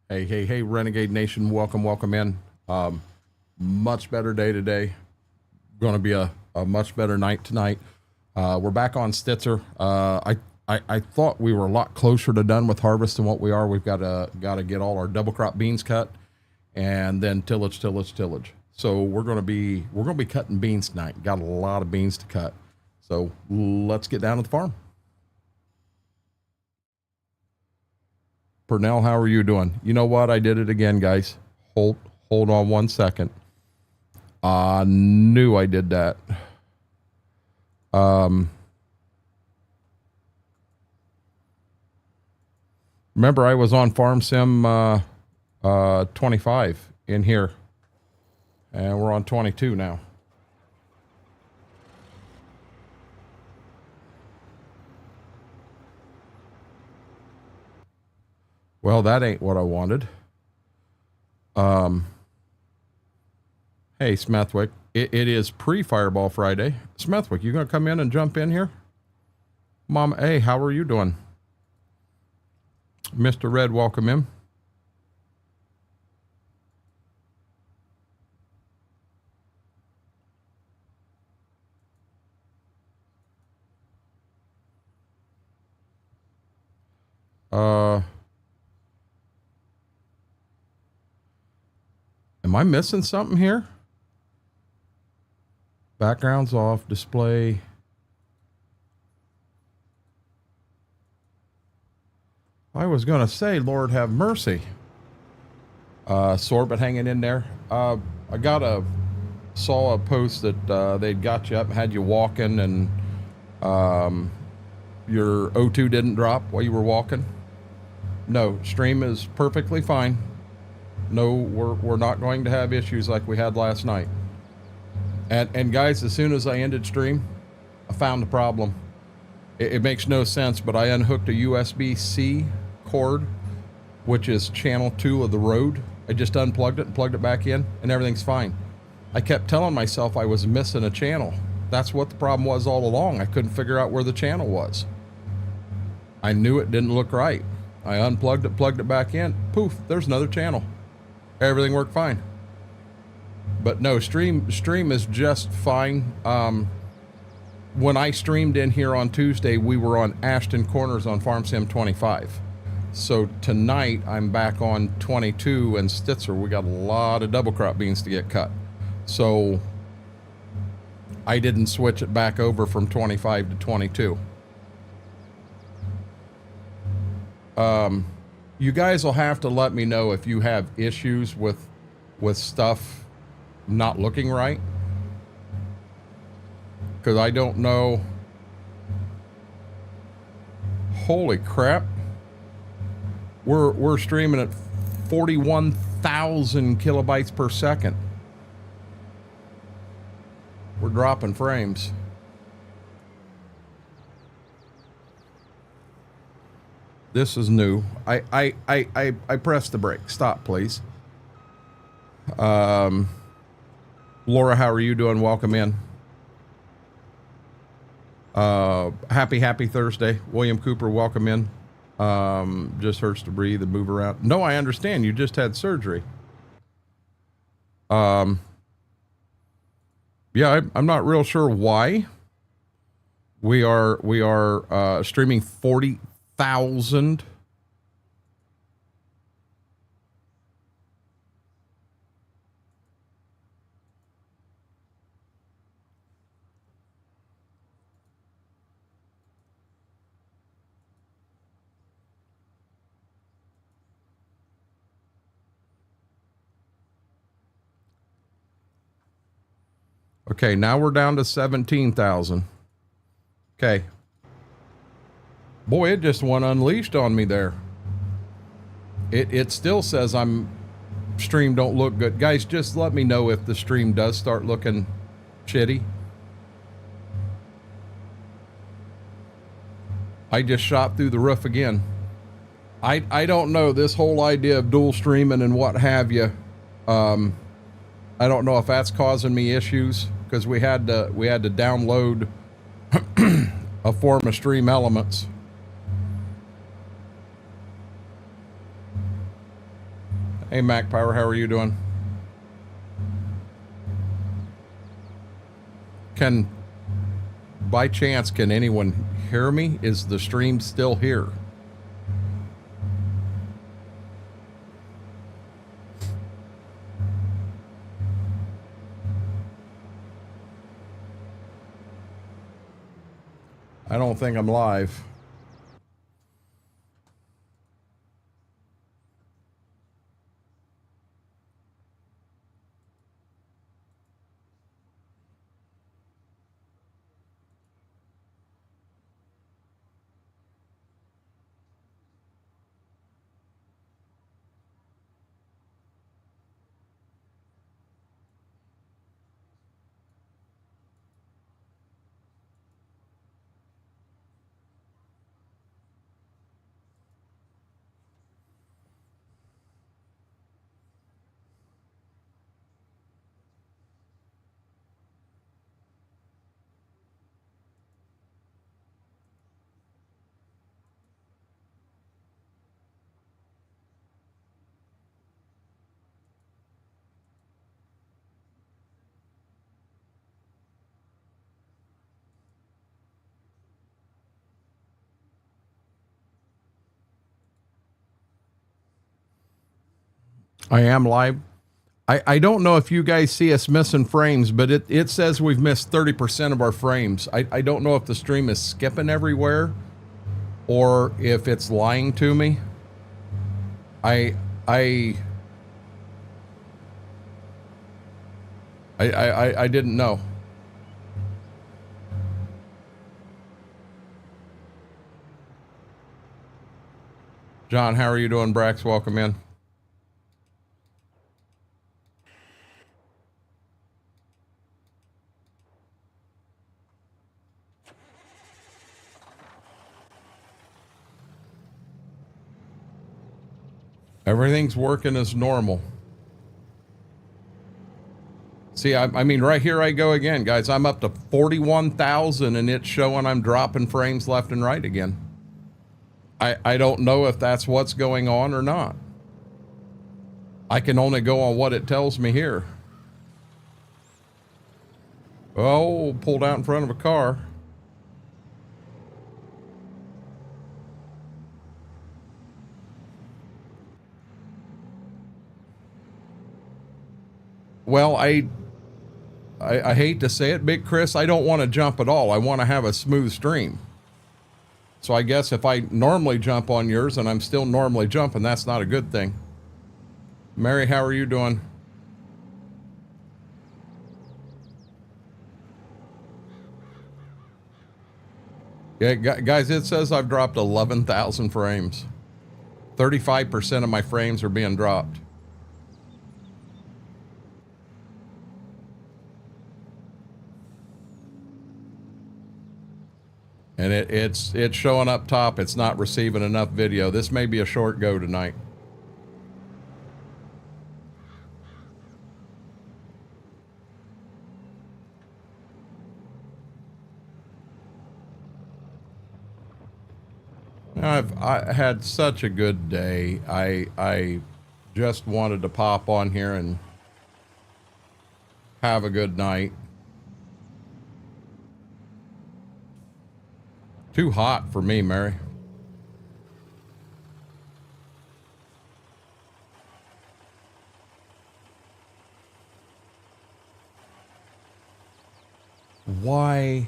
Hey, Renegade Nation, welcome in. Much better day today. Going to be a much better night tonight. We're back on Stitzer. I thought we were a lot closer to done with harvest than what we are. We've got to get all our double crop beans cut, and then tillage. So we're going to be cutting beans tonight. Got a lot of beans to cut. So let's get down to the farm. Purnell, how are you doing? You know what? I did it again, guys. Hold on 1 second. I knew I did that. Remember, I was on Farm Sim 25 in here, and we're on 22 now. Well, that ain't what I wanted. Hey, Smethwick, it is pre-Fireball Friday. Smethwick, you gonna come in and jump in here? Mom, hey, how are you doing? Mr. Red, welcome in. Am I missing something here? Background's off, display. I was going to say, Lord have mercy. Sorbet hanging in there. I saw a post that they'd got you up, had you walking, and your O2 didn't drop while you were walking. No, stream is perfectly fine. No, we're not going to have issues like we had last night. And guys, as soon as I ended stream, I found the problem. It makes no sense, but I unhooked a USB-C cord, which is channel 2 of the Rode. I just unplugged it and plugged it back in, and everything's fine. I kept telling myself I was missing a channel. That's what the problem was all along. I couldn't figure out where the channel was. I knew it didn't look right. I unplugged it, plugged it back in. Poof, there's another channel. Everything worked fine. But no, stream is just fine. When I streamed in here on Tuesday, we were on Ashton Corners on Farm Sim 25. So tonight I'm back on 22 and Stitzer. We got a lot of double crop beans to get cut. So I didn't switch it back over from 25 to 22. You guys will have to let me know if you have issues with stuff not looking right, because I don't know. Holy crap, we're streaming at 41,000 kilobytes per second. We're dropping frames. This is new. I pressed the brake. Stop, please. Laura, how are you doing? Welcome in. Happy Thursday. William Cooper, welcome in. Just hurts to breathe and move around. No, I understand. You just had surgery. Yeah, I'm not real sure why. We are streaming 40,000. Okay, now we're down to 17,000. Okay. Boy, it just went unleashed on me there. It still says stream don't look good. Guys, just let me know if the stream does start looking shitty. I just shot through the roof again. I don't know, this whole idea of dual streaming and what have you. I don't know if that's causing me issues, because we had to download a form of Stream Elements. Hey, Mac Power, how are you doing? By chance, can anyone hear me? Is the stream still here? I don't think I'm live. I am live. I don't know if you guys see us missing frames, but it says we've missed 30% of our frames. I don't know if the stream is skipping everywhere or if it's lying to me. I didn't know. John, how are you doing? Brax, welcome in. Everything's working as normal. See, I mean, right here I go again, guys. I'm up to 41,000 and it's showing I'm dropping frames left and right again. I don't know if that's what's going on or not. I can only go on what it tells me here. Oh, pulled out in front of a car. Well, I hate to say it, Big Chris, I don't want to jump at all. I want to have a smooth stream. So I guess if I normally jump on yours and I'm still normally jumping, that's not a good thing. Mary, how are you doing? Yeah, guys, it says I've dropped 11,000 frames. 35% of my frames are being dropped. And it's showing up top. It's not receiving enough video. This may be a short go tonight. I had such a good day. I just wanted to pop on here and have a good night. Too hot for me, Mary. Why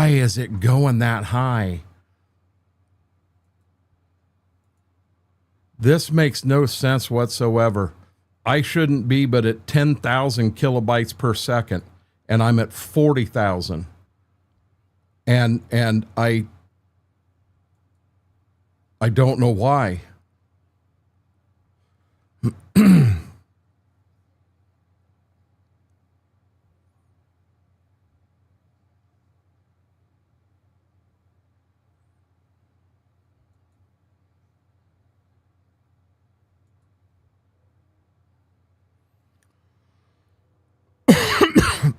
is it going that high? This makes no sense whatsoever. I shouldn't be but at 10,000 kilobytes per second, and I'm at 40,000. And I don't know why.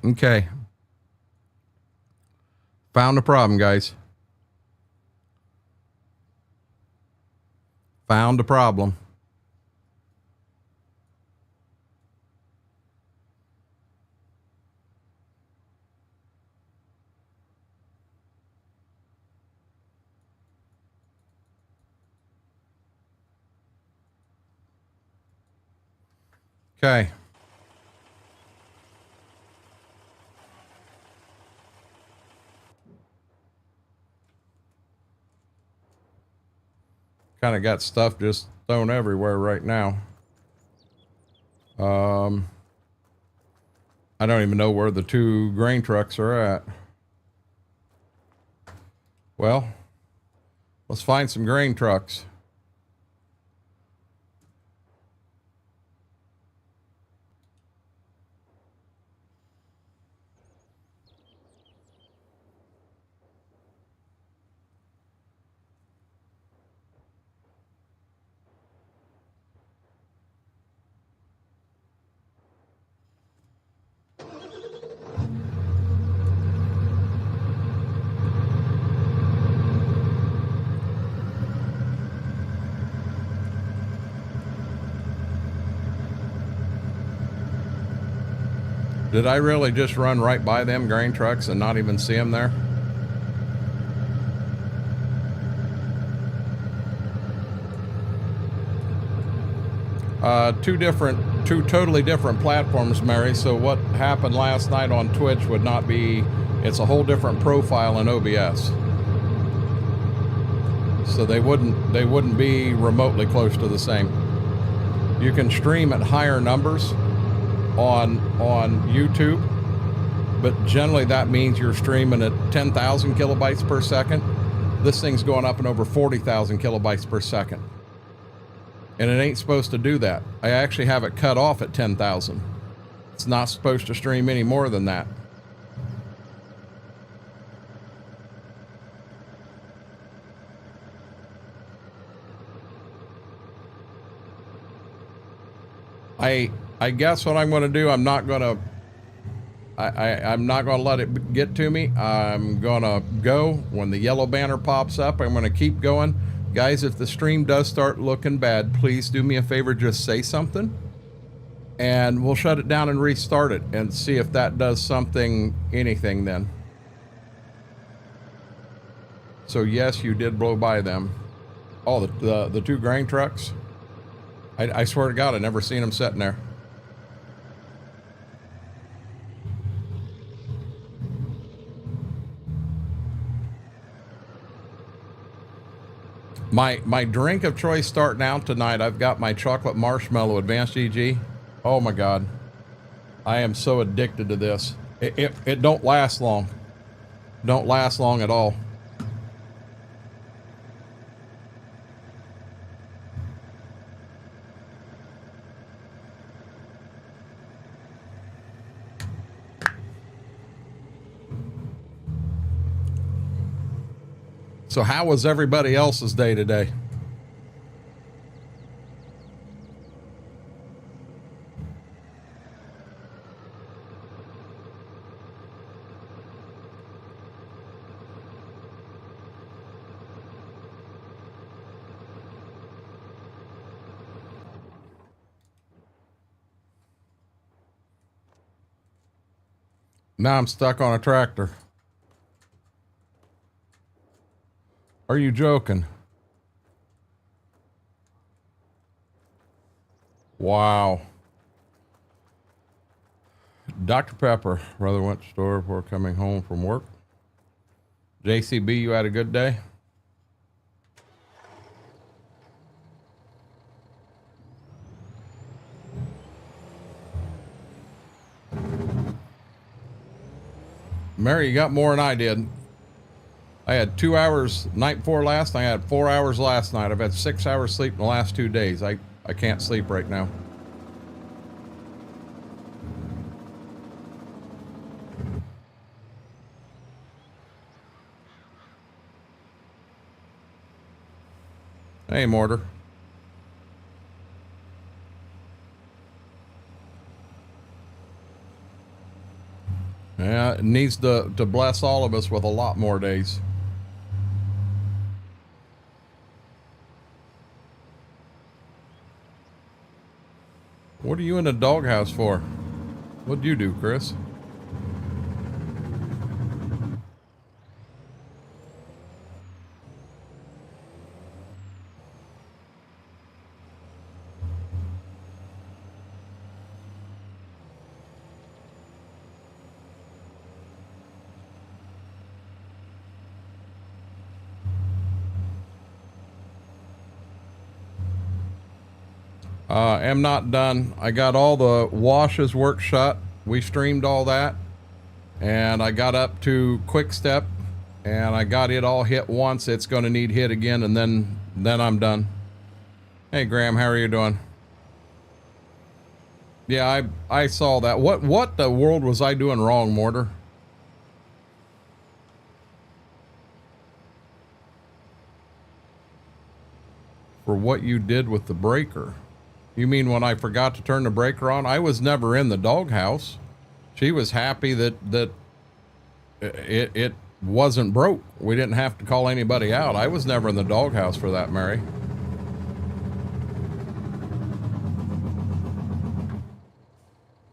Okay. Found a problem, guys. Found a problem. Okay. Kind of got stuff just thrown everywhere right now. I don't even know where the 2 grain trucks are at. Well, let's find some grain trucks. Did I really just run right by them grain trucks and not even see them there? Two totally different platforms, Mary. So what happened last night on Twitch would not be, it's a whole different profile in OBS. So they wouldn't be remotely close to the same. You can stream at higher numbers on YouTube, but generally that means you're streaming at 10,000 kilobytes per second. This thing's going up and over 40,000 kilobytes per second. And it ain't supposed to do that. I actually have it cut off at 10,000. It's not supposed to stream any more than that. I guess what I'm going to do, I'm not going to let it get to me. I'm going to go when the yellow banner pops up. I'm going to keep going. Guys, if the stream does start looking bad, please do me a favor, just say something and we'll shut it down and restart it and see if that does anything then. So yes, you did blow by them. Oh, the 2 grain trucks. I swear to God, I never seen them sitting there. My drink of choice starting out tonight, I've got my chocolate marshmallow advanced EG. Oh my God. I am so addicted to this. It don't last long. Don't last long at all. So how was everybody else's day today? Now I'm stuck on a tractor. Are you joking? Wow. Dr. Pepper, brother went to the store before coming home from work. JCB, you had a good day? Mary, you got more than I did. I had 2 hours night before last. I had 4 hours last night. I've had 6 hours sleep in the last 2 days. I can't sleep right now. Hey, Mortar. Yeah, it needs to bless all of us with a lot more days. What are you in the doghouse for? What'd you do, Chris? Am not done. I got all the washes work shut. We streamed all that. And I got up to quick step and I got it all hit once. It's going to need hit again, and then I'm done. Hey Graham, how are you doing? Yeah, I saw that. What the world was I doing wrong, Mortar? For what you did with the breaker? You mean when I forgot to turn the breaker on? I was never in the doghouse. She was happy that it wasn't broke. We didn't have to call anybody out. I was never in the doghouse for that, Mary.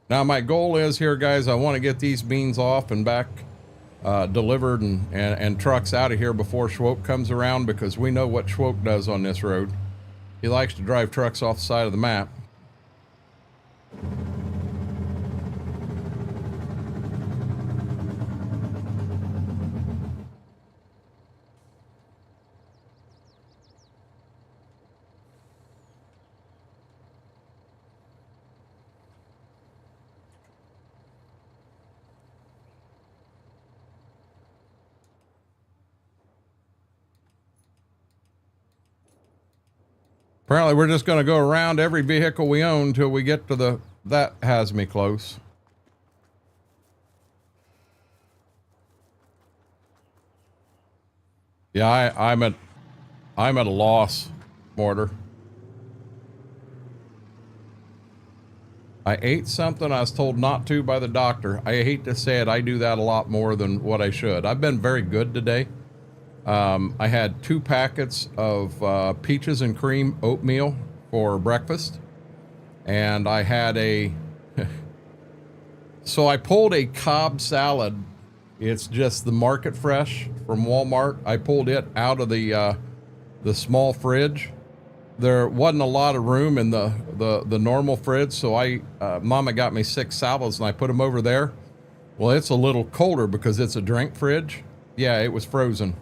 Now my goal is here, guys, I want to get these beans off and back delivered and trucks out of here before Schwoke comes around, because we know what Schwoke does on this road. He likes to drive trucks off the side of the map. Apparently we're just going to go around every vehicle we own until we get to that has me close. Yeah, I'm at a loss, Mortar. I ate something I was told not to by the doctor. I hate to say it, I do that a lot more than what I should. I've been very good today. I had 2 packets of peaches and cream oatmeal for breakfast, and I had so I pulled a Cobb salad. It's just the Market Fresh from Walmart. I pulled it out of the small fridge. There wasn't a lot of room in the normal fridge, so Mama got me 6 salads and I put them over there. Well, it's a little colder because it's a drink fridge. Yeah, it was frozen.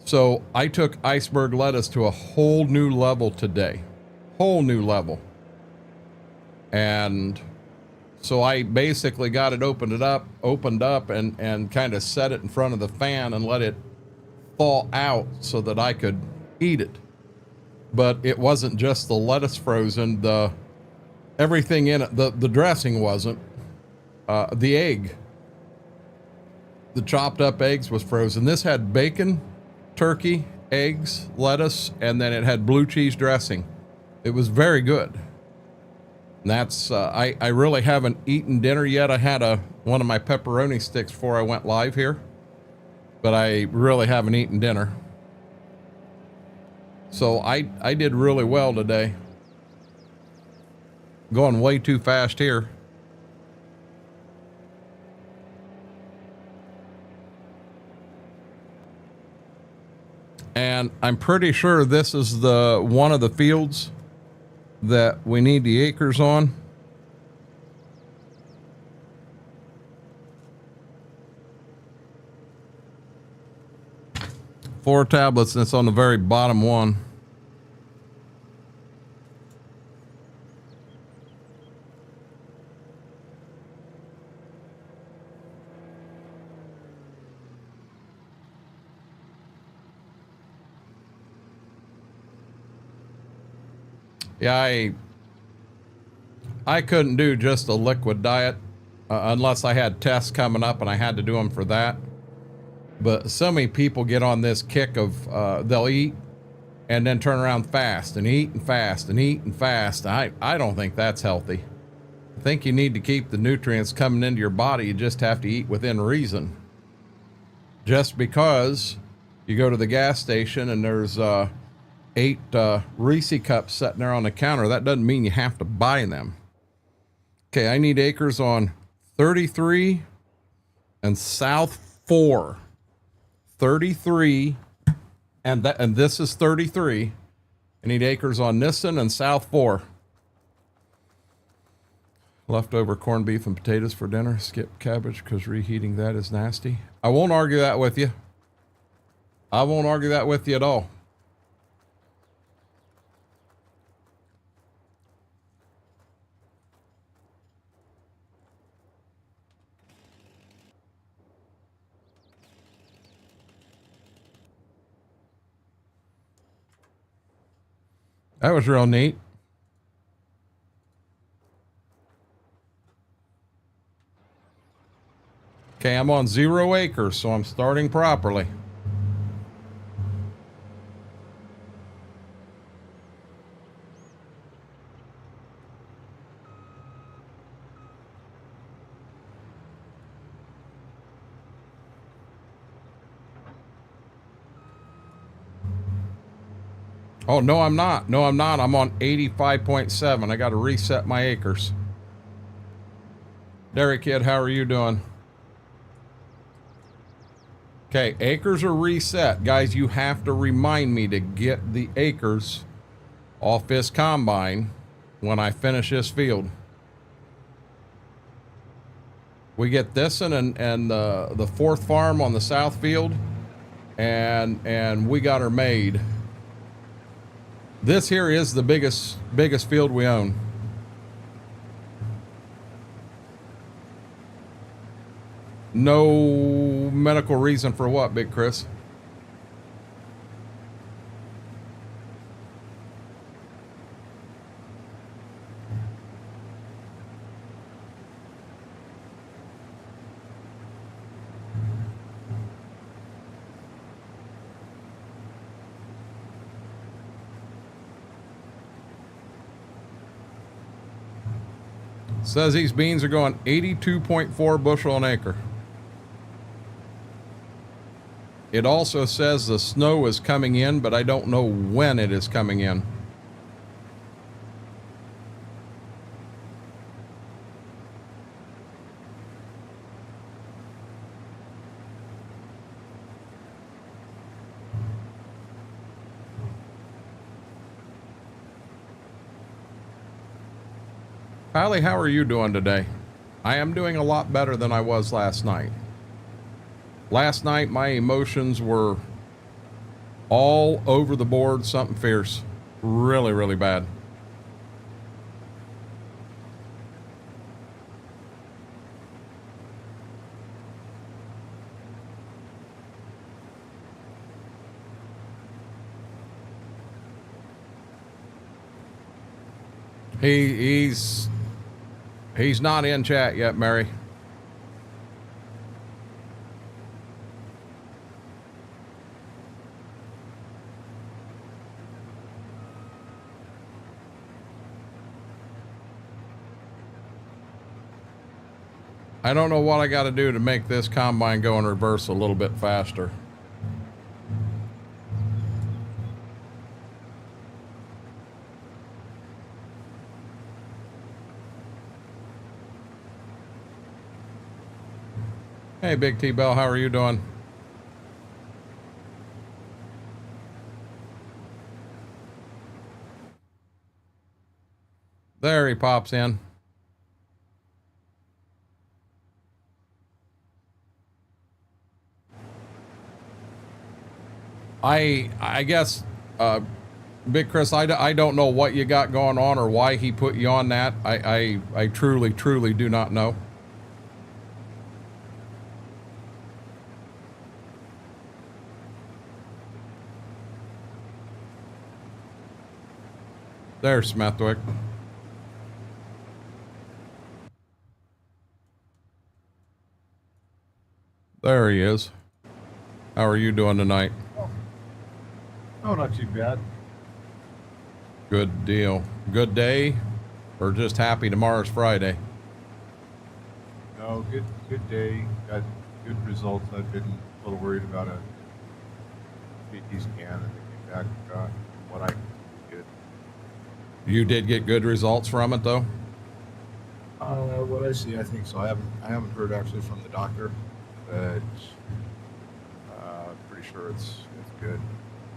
So I took iceberg lettuce to a whole new level today. Whole new level. And so I basically got it opened up and kind of set it in front of the fan and let it thaw out so that I could eat it. But it wasn't just the lettuce frozen, everything in it, the dressing wasn't, the egg, the chopped up eggs was frozen. This had bacon, turkey, eggs, lettuce, and then it had blue cheese dressing. It was very good. And that's, I really haven't eaten dinner yet. I had one of my pepperoni sticks before I went live here, but I really haven't eaten dinner. So I did really well today. Going way too fast here. And I'm pretty sure this is one of the fields that we need the acres on. Four tablets, and it's on the very bottom one. Yeah, I couldn't do just a liquid diet unless I had tests coming up and I had to do them for that. But so many people get on this kick of they'll eat and then turn around fast and eat and fast and eat and fast. I don't think that's healthy. I think you need to keep the nutrients coming into your body. You just have to eat within reason. Just because you go to the gas station and there's 8 Reese cups sitting there on the counter, that doesn't mean you have to buy them. Okay, I need acres on 33 and South 4. 33 and this is 33. I need acres on Nissen and South 4. Leftover corned beef and potatoes for dinner. Skip cabbage because reheating that is nasty. I won't argue that with you. I won't argue that with you at all. That was real neat. Okay, I'm on 0 acres, so I'm starting properly. Oh, no, I'm not. No, I'm not. I'm on 85.7. I got to reset my acres. Derek Kid, how are you doing? Okay, acres are reset. Guys, you have to remind me to get the acres off this combine when I finish this field. We get this and the fourth farm on the south field, and we got her made. This here is the biggest field we own. No medical reason for what, Big Chris? Says these beans are going 82.4 bushel an acre. It also says the snow is coming in, but I don't know when it is coming in. Kylie, how are you doing today? I am doing a lot better than I was last night. Last night, my emotions were all over the board, something fierce. Really, really bad. He's not in chat yet, Mary. I don't know what I got to do to make this combine go in reverse a little bit faster. Hey, Big T-Bell, how are you doing? There he pops in. I guess, Big Chris, I don't know what you got going on or why he put you on that. I truly, truly do not know. There's Smethwick. There he is. How are you doing tonight? Oh, not too bad. Good deal. Good day, or just happy tomorrow's Friday? No, good day. Got good results. I've been a little worried about a CT scan, and they came back and got what I did. You did get good results from it, though? What I see, I think so. I haven't heard actually from the doctor, but pretty sure it's good.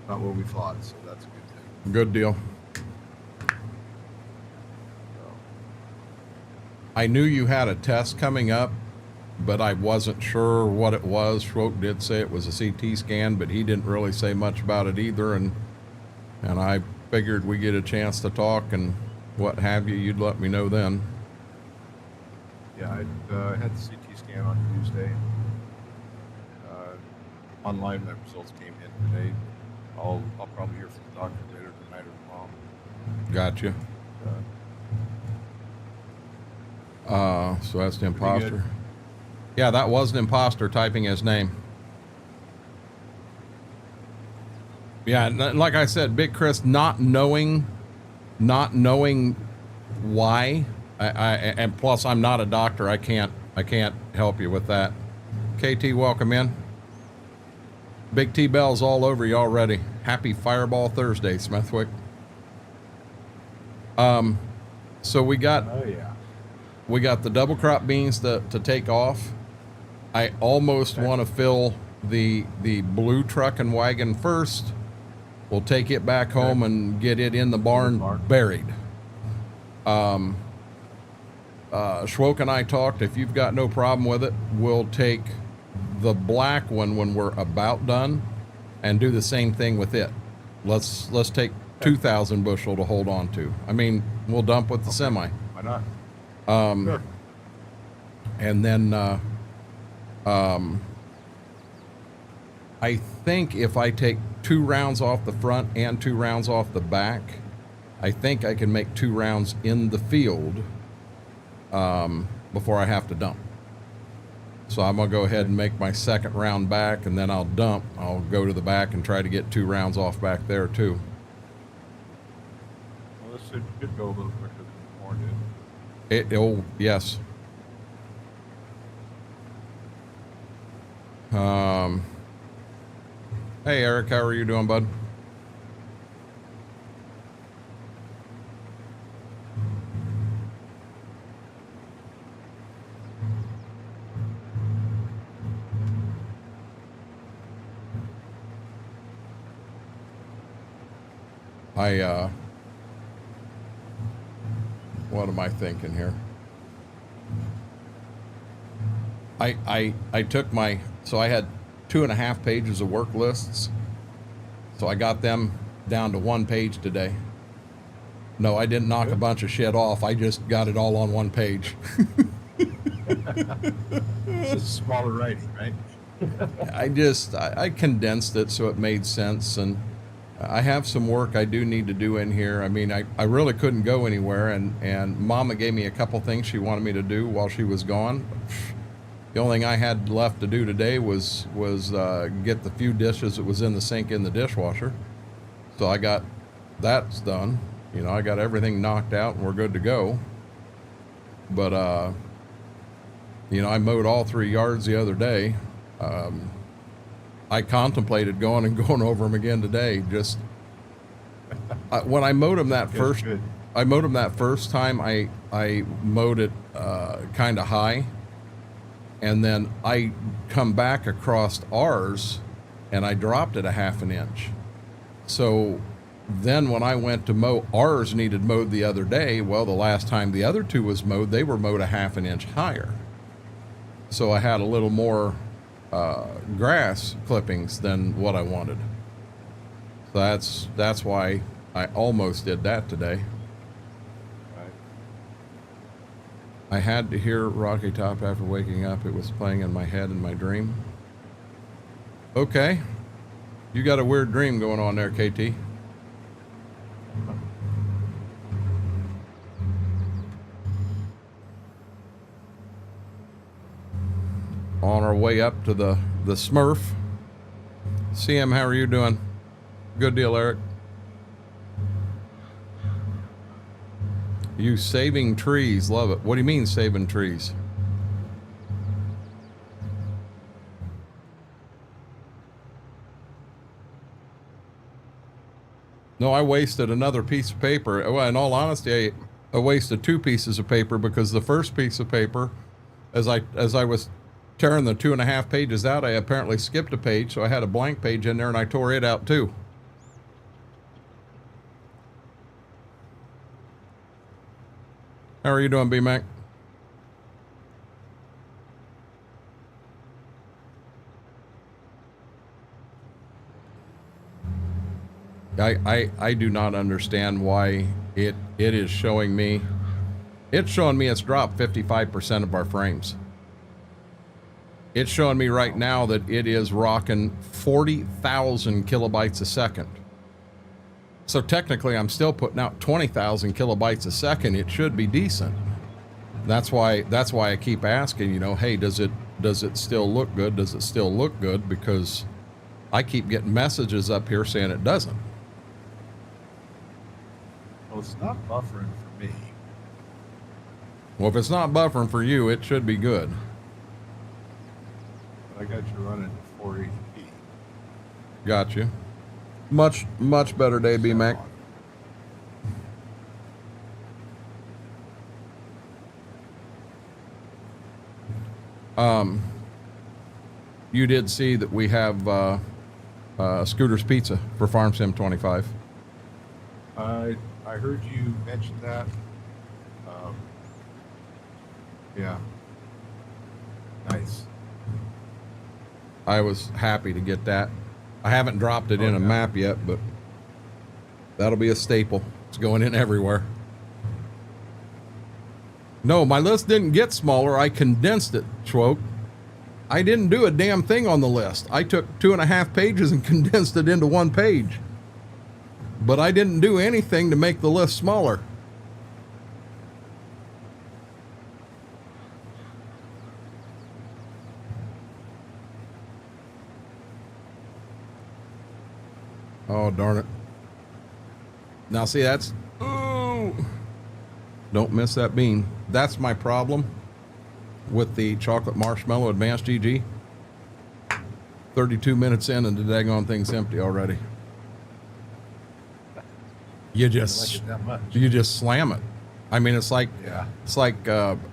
Not what we thought, so that's a good thing. Good deal. I knew you had a test coming up, but I wasn't sure what it was. Schwoke did say it was a CT scan, but he didn't really say much about it either. And I figured we get a chance to talk and what have you, you'd let me know then. Yeah, I had the CT scan on Tuesday. Online, my results came in today. I'll probably hear from the doctor later tonight or tomorrow. Gotcha. So that's the Pretty good. imposter. Yeah, that was an imposter typing his name. Yeah, like I said, Big Chris, not knowing why, and plus I'm not a doctor. I can't help you with that. KT, welcome in. Big T Bell's all over you already. Happy Fireball Thursday, Smithwick. So we got Oh yeah. we got the double crop beans to take off. I almost want to fill the blue truck and wagon first. We'll take it back home and get it in the barn buried. Schwoke and I talked. If you've got no problem with it, we'll take the black one when we're about done and do the same thing with it. Let's take 2,000 bushel to hold on to. I mean, we'll dump with the semi. Why not? Sure. And then I think if I take 2 rounds off the front and 2 rounds off the back, I think I can make 2 rounds in the field before I have to dump. So I'm gonna go ahead and make my second round back, and then I'll dump. I'll go to the back and try to get 2 rounds off back there too. Well, this should go a little quicker than the corn did. Oh, yes. Hey Eric, how are you doing, bud? What am I thinking here? I took my, so I had 2.5 pages of work lists. So I got them down to 1 page today. No, I didn't knock a bunch of shit off. I just got it all on 1 page. It's just smaller writing, right? I condensed it so it made sense, and I have some work I do need to do in here. I mean, I really couldn't go anywhere, and Mama gave me a couple things she wanted me to do while she was gone. The only thing I had left to do today was get the few dishes that was in the sink in the dishwasher. So I got that's done. You know, I got everything knocked out and we're good to go. But you know, I mowed all 3 yards the other day. I contemplated going over them again today. Just when I mowed them that first, I mowed them that first time. I mowed it kind of high, and then I come back across ours, and I dropped it a 1/2 inch. So then when I went to mow, ours needed mowed the other day. Well, the last time the other 2 was mowed, they were mowed a 1/2 inch higher. So I had a little more grass clippings than what I wanted. So that's why I almost did that today. Right. I had to hear Rocky Top after waking up. It was playing in my head in my dream. Okay. You got a weird dream going on there, KT. On our way up to the Smurf. CM, how are you doing? Good deal, Eric. You saving trees, love it. What do you mean saving trees? No, I wasted another piece of paper. Well, in all honesty, I wasted 2 pieces of paper because the first piece of paper, as I was tearing the 2.5 pages out, I apparently skipped a page, so I had a blank page in there and I tore it out too. How are you doing, B-Mac? I do not understand why it is showing me. It's showing me it's dropped 55% of our frames. It's showing me right now that it is rocking 40,000 kilobytes a second. So technically I'm still putting out 20,000 kilobytes a second. It should be decent. That's why I keep asking, you know, hey, does it still look good? Does it still look good? Because I keep getting messages up here saying it doesn't. Well, it's not buffering for me. Well, if it's not buffering for you, it should be good. But I got you running 480p. Got you. Much better day, B-Mac. You did see that we have Scooter's Pizza for Farm Sim 25. I heard you mention that. Yeah. Nice. I was happy to get that. I haven't dropped it in a map yet, but that'll be a staple. It's going in everywhere. No, my list didn't get smaller. I condensed it, Schwoke. I didn't do a damn thing on the list. I took 2.5 pages and condensed it into 1 page. But I didn't do anything to make the list smaller. Oh, darn it. Now, see, that's... Ooh, don't miss that bean. That's my problem with the chocolate marshmallow advanced GG. 32 minutes in and the daggone thing's empty already. You just slam it. I mean, it's like,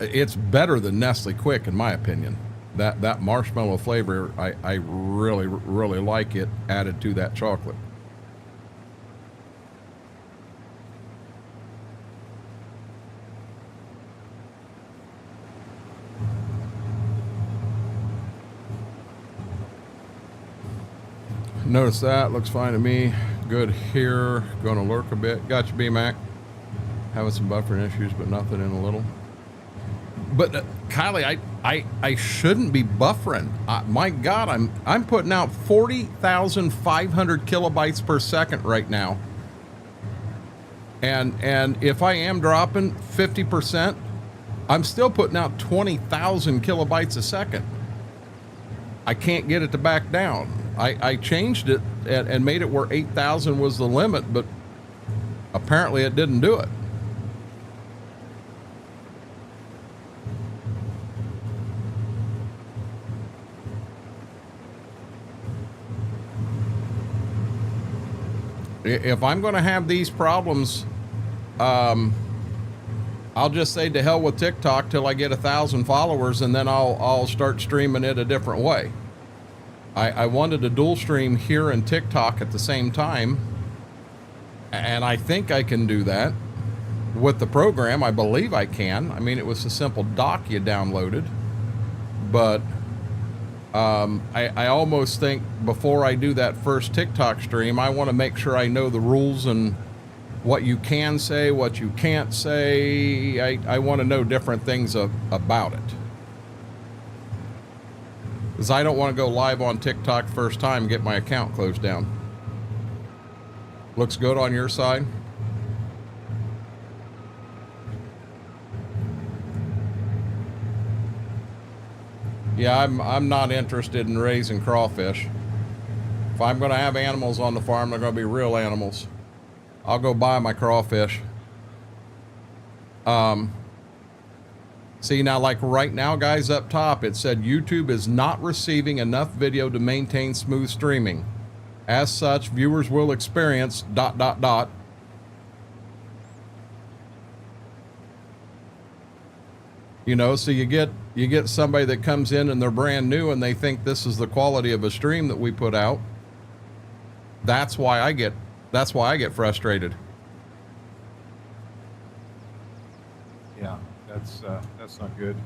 it's better than Nestle Quick in my opinion. That marshmallow flavor, I really like it added to that chocolate. Notice that, looks fine to me. Good here, gonna lurk a bit. Got you, B-Mac. Having some buffering issues, but nothing in a little. But Kylie, I shouldn't be buffering. My God, I'm putting out 40,500 kilobytes per second right now. And if I am dropping 50%, I'm still putting out 20,000 kilobytes a second. I can't get it to back down. I changed it and made it where 8,000 was the limit, but apparently it didn't do it. If I'm going to have these problems, I'll just say to hell with TikTok till I get 1,000 followers, and then I'll start streaming it a different way. I wanted to dual stream here and TikTok at the same time, and I think I can do that with the program. I believe I can. I mean, it was a simple doc you downloaded, but I almost think before I do that first TikTok stream, I want to make sure I know the rules and what you can say, what you can't say. I want to know different things about it. Because I don't want to go live on TikTok first time and get my account closed down. Looks good on your side? Yeah, I'm not interested in raising crawfish. If I'm going to have animals on the farm, they're going to be real animals. I'll go buy my crawfish. See, now, like right now, guys, up top, it said YouTube is not receiving enough video to maintain smooth streaming. As such, viewers will experience ... You know, so you get somebody that comes in and they're brand new and they think this is the quality of a stream that we put out. That's why I get frustrated. Yeah, that's not good.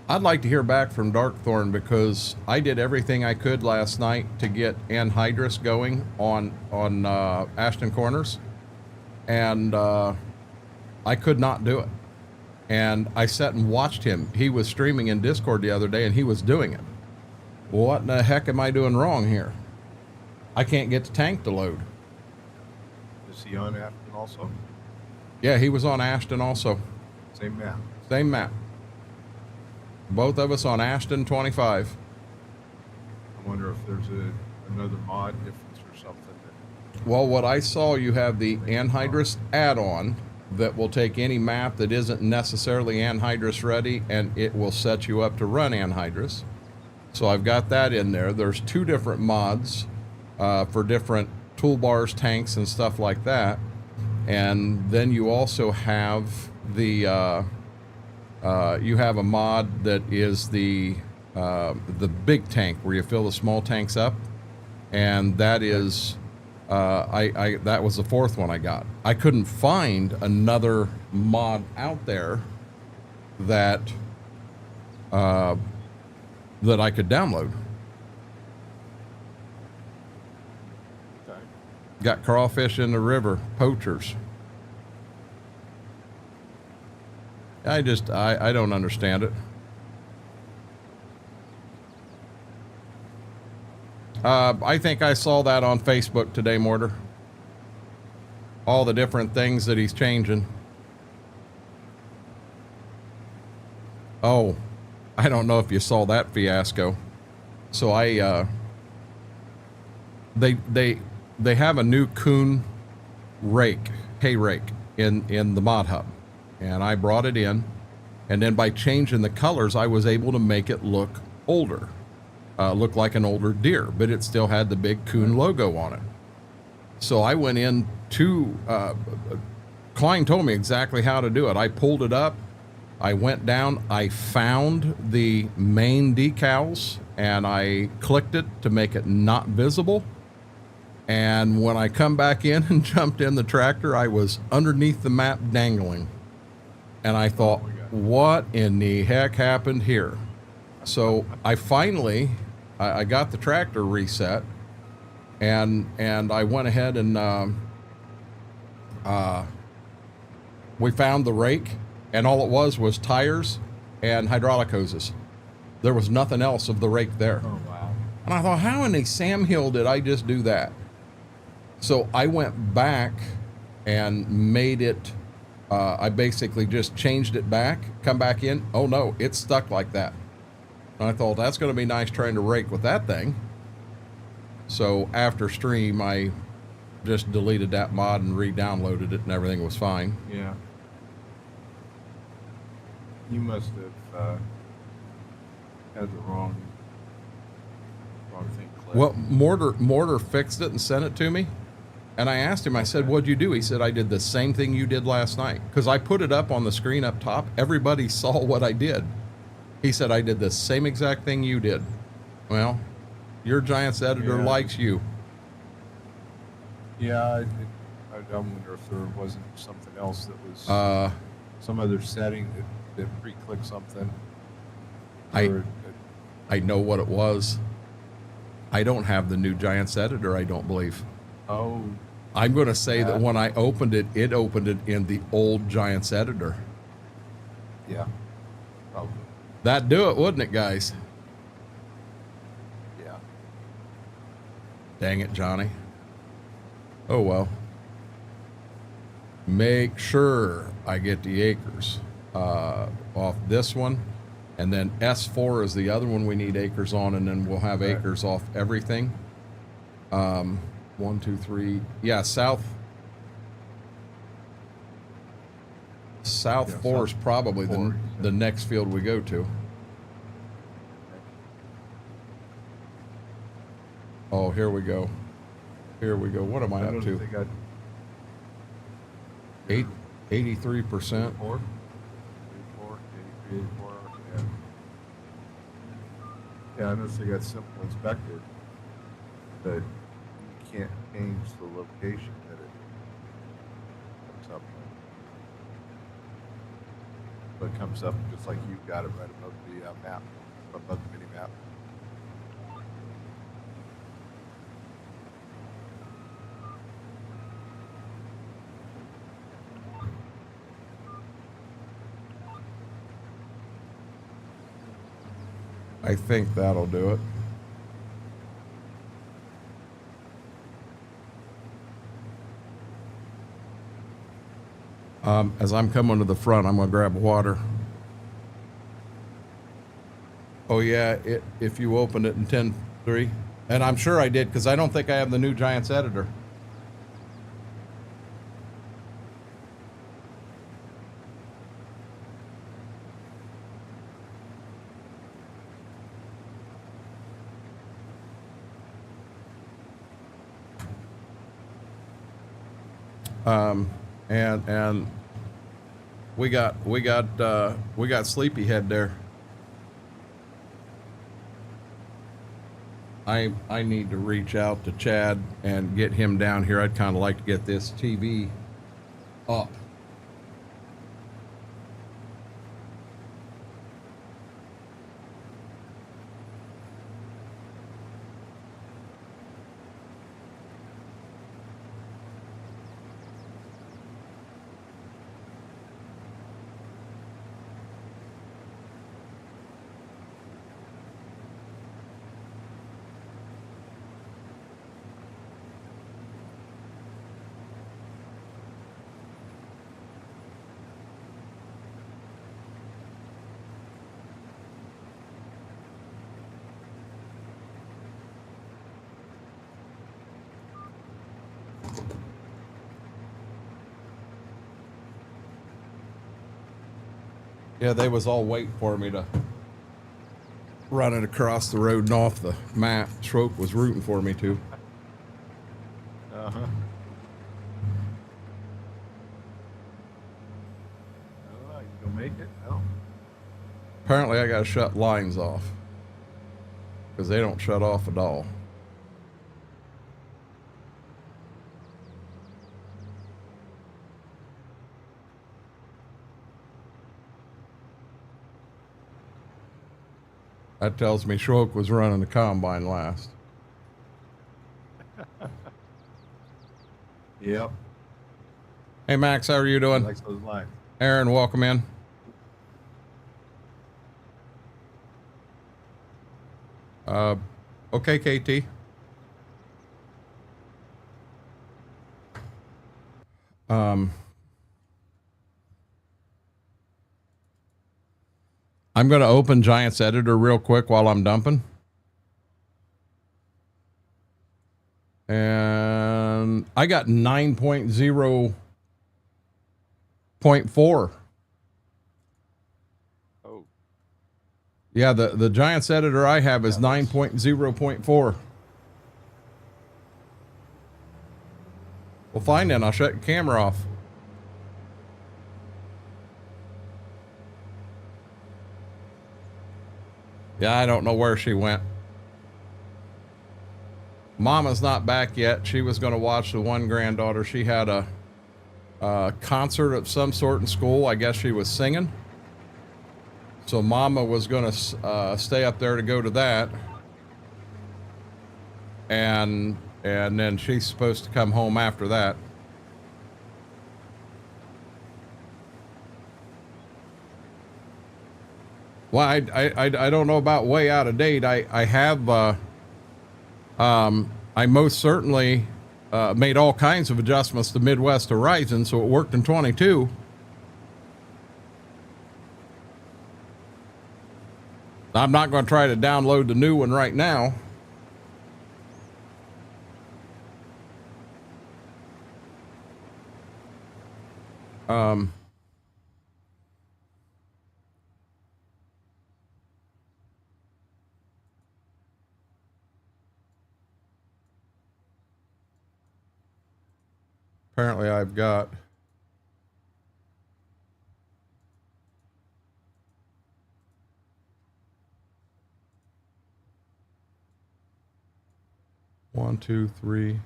I'd like to hear back from Darkthorn because I did everything I could last night to get anhydrous going on Ashton Corners, and I could not do it. And I sat and watched him. He was streaming in Discord the other day, and he was doing it. What in the heck am I doing wrong here? I can't get the tank to load. Was he on Afton also? Yeah, he was on Ashton also. Same map. Same map. Both of us on Ashton 25. I wonder if there's another mod difference or something. Well, what I saw, you have the anhydrous add-on that will take any map that isn't necessarily anhydrous ready, and it will set you up to run anhydrous. So I've got that in there. There's 2 different mods for different toolbars, tanks, and stuff like that. And then you also have the you have a mod that is the big tank where you fill the small tanks up, and that is that was the 4th one I got. I couldn't find another mod out there that that I could download. Okay. Got crawfish in the river, poachers. I don't understand it. I think I saw that on Facebook today, Mortar. All the different things that he's changing. Oh, I don't know if you saw that fiasco. So they have a new coon rake, hay rake in the mod hub, and I brought it in, and then by changing the colors, I was able to make it look older. Looked like an older deer, but it still had the big coon logo on it. So I went in to, Klein told me exactly how to do it. I pulled it up, I went down, I found the main decals, and I clicked it to make it not visible. And when I come back in and jumped in the tractor, I was underneath the map dangling. And I thought, what in the heck happened here? So I finally, I got the tractor reset, and I went ahead and we found the rake, and all it was tires and hydraulic hoses. There was nothing else of the rake there. Oh, wow. And I thought, how in the Sam Hill did I just do that? So I went back and made it, I basically just changed it back, come back in. Oh no, it's stuck like that. And I thought, that's going to be nice trying to rake with that thing. So after stream, I just deleted that mod and re-downloaded it, and everything was fine. Yeah. You must have had the wrong thing clicked. Well, Mortar fixed it and sent it to me. And I asked him, I said, what'd you do? He said, I did the same thing you did last night. Because I put it up on the screen up top. Everybody saw what I did. He said, I did the same exact thing you did. Well, your Giants editor likes you. Yeah, I wonder if there wasn't something else that was some other setting that pre-clicked something. I know what it was. I don't have the new Giants editor, I don't believe. Oh. I'm going to say that when I opened it, it opened it in the old Giants editor. Yeah, probably. That'd do it, wouldn't it, guys? Yeah. Dang it, Johnny. Oh, well. Make sure I get the acres off this one. And then S4 is the other one we need acres on, and then we'll have acres off everything. 1, 2, 3. Yeah, South 4 is probably the next field we go to. Oh, here we go. Here we go. What am I up to? 83%. 84, 83, 84. Yeah, I noticed they got simple inspector, but you can't change the location that it comes up with. But it comes up just like you got it right above the map, above the mini map. I think that'll do it. As I'm coming to the front, I'm going to grab water. Oh, yeah, if you opened it in 10.3. And I'm sure I did, because I don't think I have the new Giants editor. And we got Sleepyhead there. I need to reach out to Chad and get him down here. I'd kind of like to get this TV up. Yeah, they was all waiting for me to run it across the road and off the map. Schroek was rooting for me to. Uh-huh. Oh, you gonna make it? No. Apparently I gotta shut lines off, because they don't shut off at all. That tells me Schroek was running the combine last. Yep. Hey Max, how are you He doing? likes those lines. Aaron, welcome in. Okay, KT. I'm going to open Giants Editor real quick while I'm dumping. And I got 9.0.4. Oh. Yeah, the Giants Editor I have is 9.0.4. Well, fine then. I'll shut your camera off. Yeah, I don't know where she went. Mama's not back yet. She was going to watch the one granddaughter. She had a concert of some sort in school. I guess she was singing. So Mama was going to stay up there to go to that. And then she's supposed to come home after that. Well, I don't know about way out of date. I have, I most certainly made all kinds of adjustments to Midwest Horizon, so it worked in 22. I'm not going to try to download the new one right now. Apparently I've got one, two, three.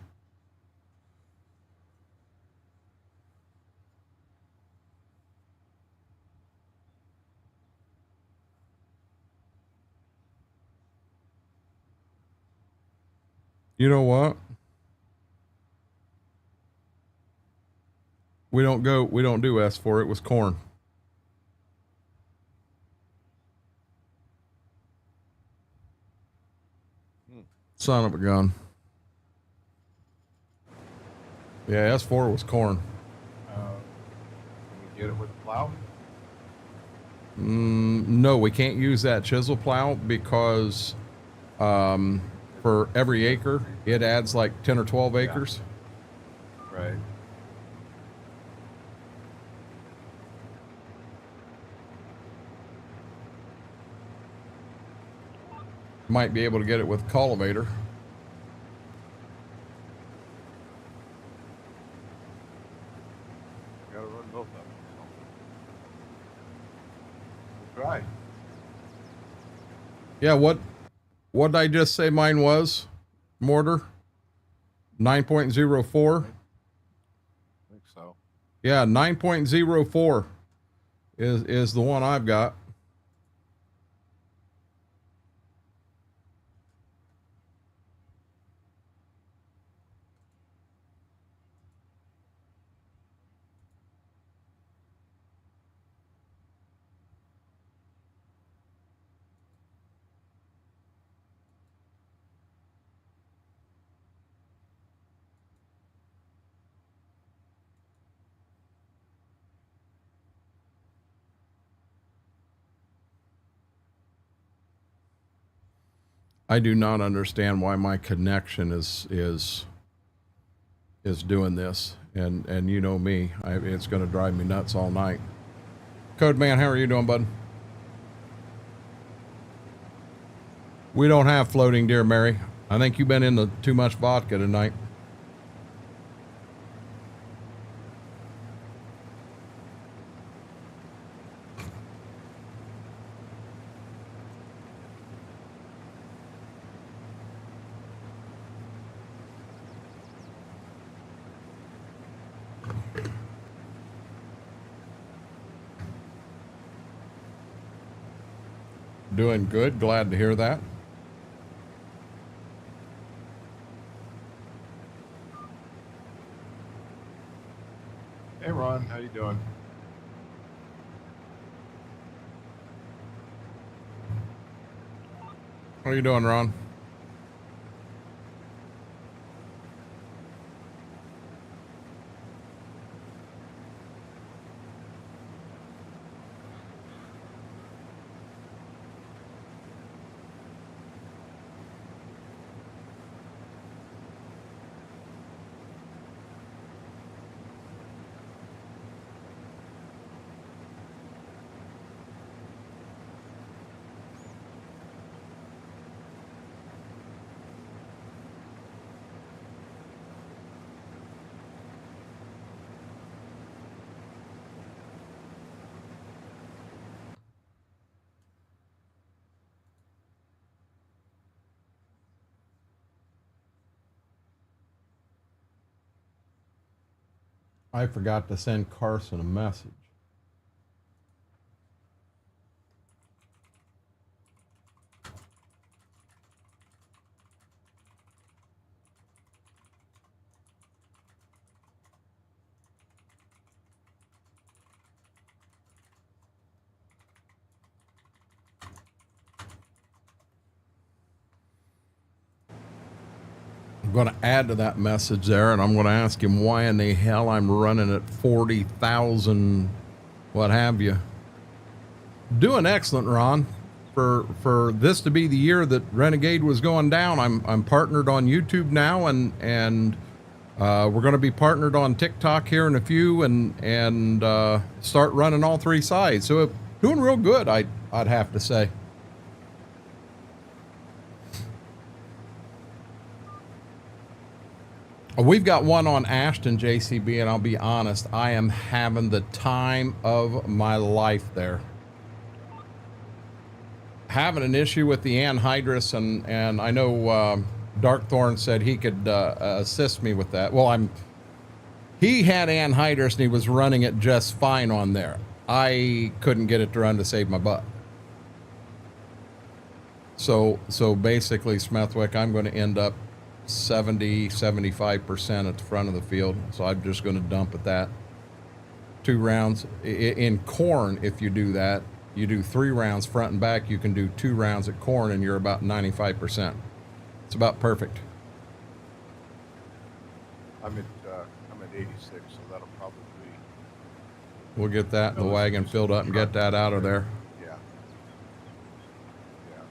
You know what? We don't do S4. It was corn. Son of a gun. Yeah, S4 was corn. get it with the plow? No, we can't use that chisel plow because for every acre, it adds like 10 or 12 acres. Right. Might be able to get it with cultivator. Gotta run both of them. So. We'll try. Yeah, what did I just say mine was? Mortar? 9.04? I think so. Yeah, 9.04 is the one I've got. I do not understand why my connection is doing this, and you know me, it's going to drive me nuts all night. Code Man, how are you doing, bud? We don't have floating, dear Mary. I think you've been into too much vodka tonight. Doing good. Glad to hear that. Hey Ron, how you doing? How you doing, Ron? I forgot to send Carson a message. I'm going to add to that message there, and I'm going to ask him why in the hell I'm running at 40,000, what have you. Doing excellent, Ron. For this to be the year that Renegade was going down, I'm partnered on YouTube now, and we're going to be partnered on TikTok here in a few, and start running all three sides. So doing real good, I'd have to say. We've got one on Ashton, JCB, and I'll be honest, I am having the time of my life there. Having an issue with the anhydrous, and I know Darkthorn said he could assist me with that. Well, he had anhydrous and he was running it just fine on there. I couldn't get it to run to save my butt. So basically, Smethwick, I'm going to end up 75% at the front of the field, so I'm just going to dump at that. 2 rounds in corn. If you do that, you do 3 rounds front and back. You can do 2 rounds at corn, and you're about 95%. It's about perfect. I'm at 86, so that'll probably We'll get that in the wagon filled up and get that out of there. Yeah. Yeah.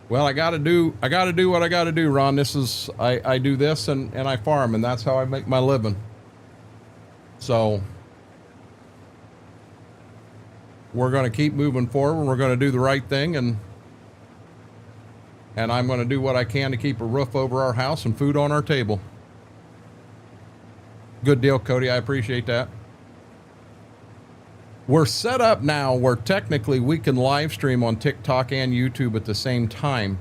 Well, I gotta do what I gotta do, Ron. This is, I do this and I farm, and that's how I make my living. So we're gonna keep moving forward. We're gonna do the right thing, and I'm gonna do what I can to keep a roof over our house and food on our table. Good deal, Cody. I appreciate that. We're set up now where technically we can live stream on TikTok and YouTube at the same time,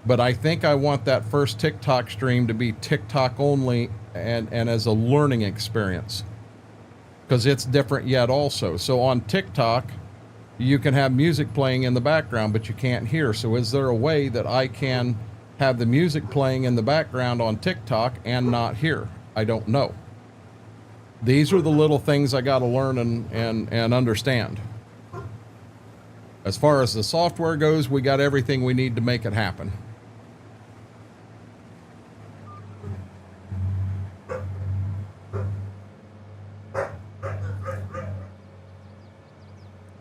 but I think I want that first TikTok stream to be TikTok only and as a learning experience, because it's different yet also. So on TikTok, you can have music playing in the background, but you can't hear. So is there a way that I can have the music playing in the background on TikTok and not hear? I don't know. These are the little things I got to learn and understand. As far as the software goes, we got everything we need to make it happen.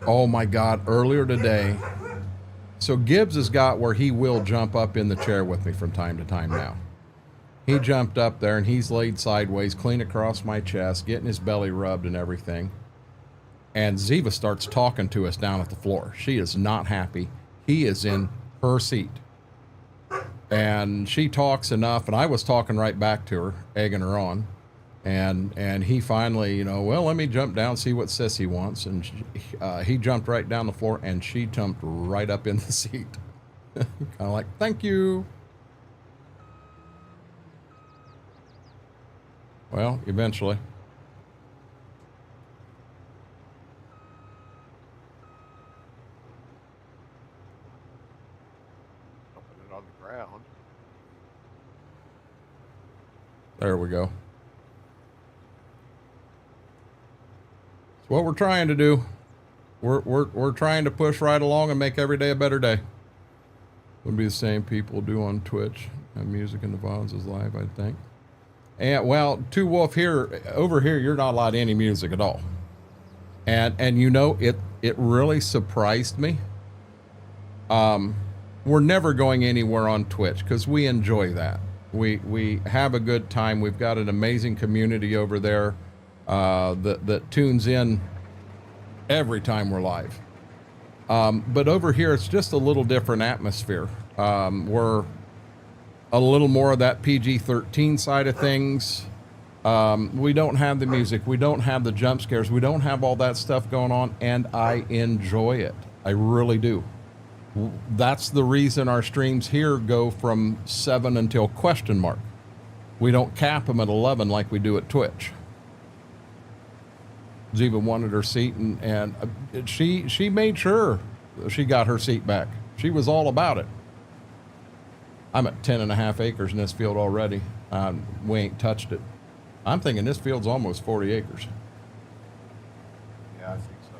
Oh my God, earlier today. So Gibbs has got where he will jump up in the chair with me from time to time now. He jumped up there and he's laid sideways, clean across my chest, getting his belly rubbed and everything. And Ziva starts talking to us down at the floor. She is not happy. He is in her seat. And she talks enough, and I was talking right back to her, egging her on. And he finally, you know, well, let me jump down, see what Sissy wants. And he jumped right down the floor, and she jumped right up in the seat. Kind of like, thank you. Well, eventually. Dumping it on the ground. There we go. It's what we're trying to do. We're trying to push right along and make every day a better day. Would be the same people do on Twitch. Have music in the VODs is live, I think. And well, Two Wolf here, over here, you're not allowed any music at all. And you know, it really surprised me. We're never going anywhere on Twitch because we enjoy that. We have a good time. We've got an amazing community over there that tunes in every time we're live. But over here, it's just a little different atmosphere. We're a little more of that PG-13 side of things. We don't have the music. We don't have the jump scares. We don't have all that stuff going on, and I enjoy it. I really do. That's the reason our streams here go from 7 until question mark. We don't cap them at 11 like we do at Twitch. Ziva wanted her seat, and she made sure she got her seat back. She was all about it. I'm at 10.5 acres in this field already. We ain't touched it. I'm thinking this field's almost 40 acres. Yeah, I think so.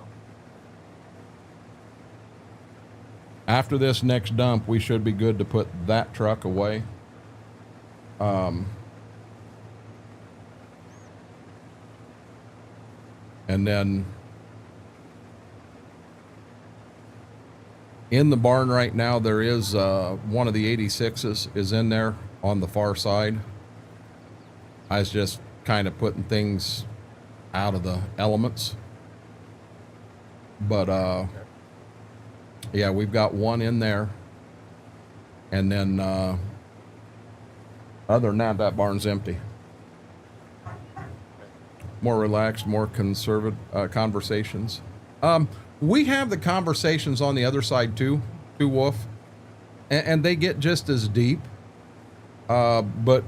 After this next dump, we should be good to put that truck away. And then in the barn right now, there is one of the 86s is in there on the far side. I was just kind of putting things out of the elements. But yeah, we've got one in there. And then other than that, that barn's empty. More relaxed, more conservative conversations. We have the conversations on the other side too, Wolf, and they get just as deep. But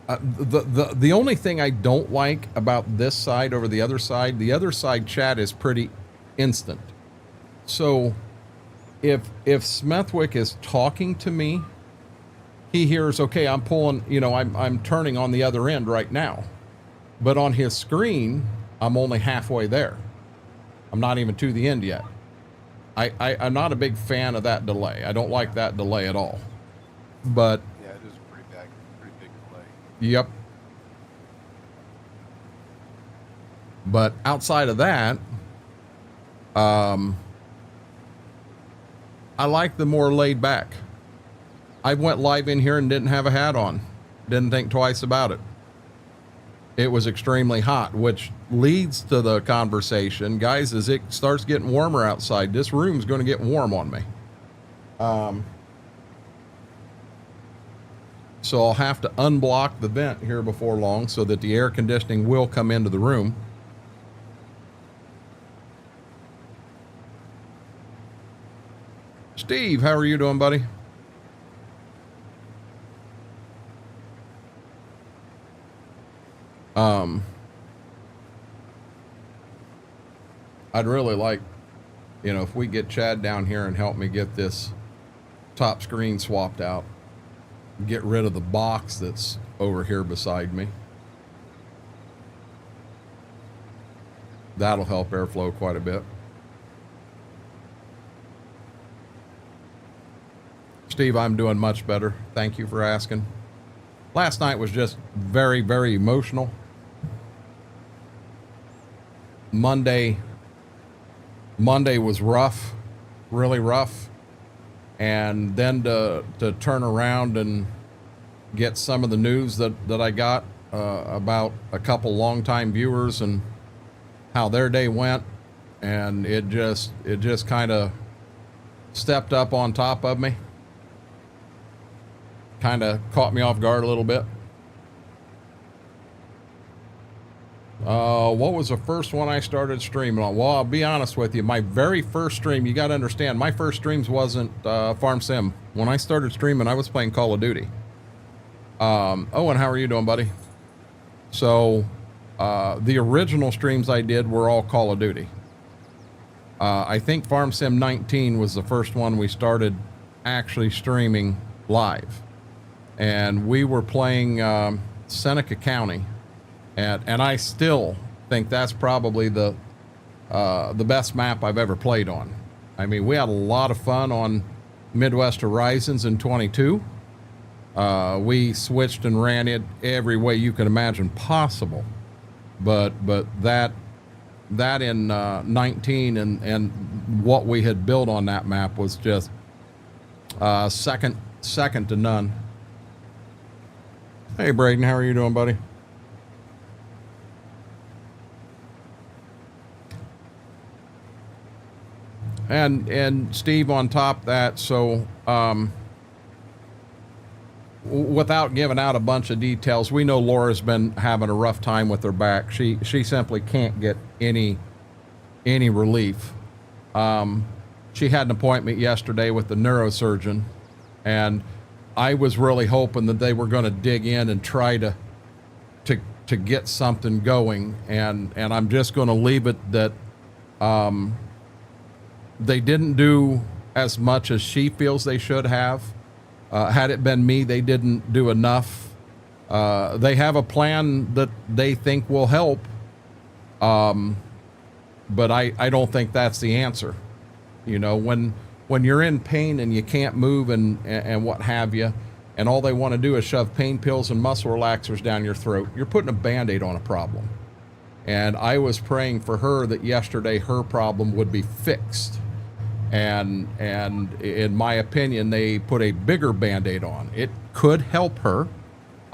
the only thing I don't like about this side over the other side chat is pretty instant. So if Smethwick is talking to me, he hears, okay, I'm pulling, you know, I'm turning on the other end right now. But on his screen, I'm only halfway there. I'm not even to the end yet. I'm not a big fan of that delay. I don't like that delay at all. But Yeah, it is pretty big delay. yep. But outside of that, I like the more laid back. I went live in here and didn't have a hat on. Didn't think twice about it. It was extremely hot, which leads to the conversation. Guys, as it starts getting warmer outside, this room's going to get warm on me. So I'll have to unblock the vent here before long so that the air conditioning will come into the room. Steve, how are you doing, buddy? I'd really like, you know, if we get Chad down here and help me get this top screen swapped out, get rid of the box that's over here beside me. That'll help airflow quite a bit. Steve, I'm doing much better. Thank you for asking. Last night was just very, very emotional. Monday was rough, really rough. And then to turn around and get some of the news that I got about a couple longtime viewers and how their day went, and it just kind of stepped up on top of me. Kind of caught me off guard a little bit. What was the first one I started streaming on? Well, I'll be honest with you. My very first stream, you got to understand, my first streams wasn't Farm Sim. When I started streaming, I was playing Call of Duty. Owen, how are you doing, buddy? So, the original streams I did were all Call of Duty. I think Farm Sim 19 was the first one we started actually streaming live. And we were playing Seneca County. And I still think that's probably the best map I've ever played on. I mean, we had a lot of fun on Midwest Horizons in 22. We switched and ran it every way you could imagine possible. But that in 19 and what we had built on that map was just second to none. Hey, Braden, how are you doing, buddy? And Steve, on top of that, so without giving out a bunch of details, we know Laura's been having a rough time with her back. She simply can't get any relief. She had an appointment yesterday with the neurosurgeon, and I was really hoping that they were going to dig in and try to get something going. And I'm just going to leave it that they didn't do as much as she feels they should have. Had it been me, they didn't do enough. They have a plan that they think will help. But I don't think that's the answer. You know, when you're in pain and you can't move and what have you, and all they want to do is shove pain pills and muscle relaxers down your throat, you're putting a Band-Aid on a problem. And I was praying for her that yesterday her problem would be fixed. And in my opinion, they put a bigger Band-Aid on. It could help her.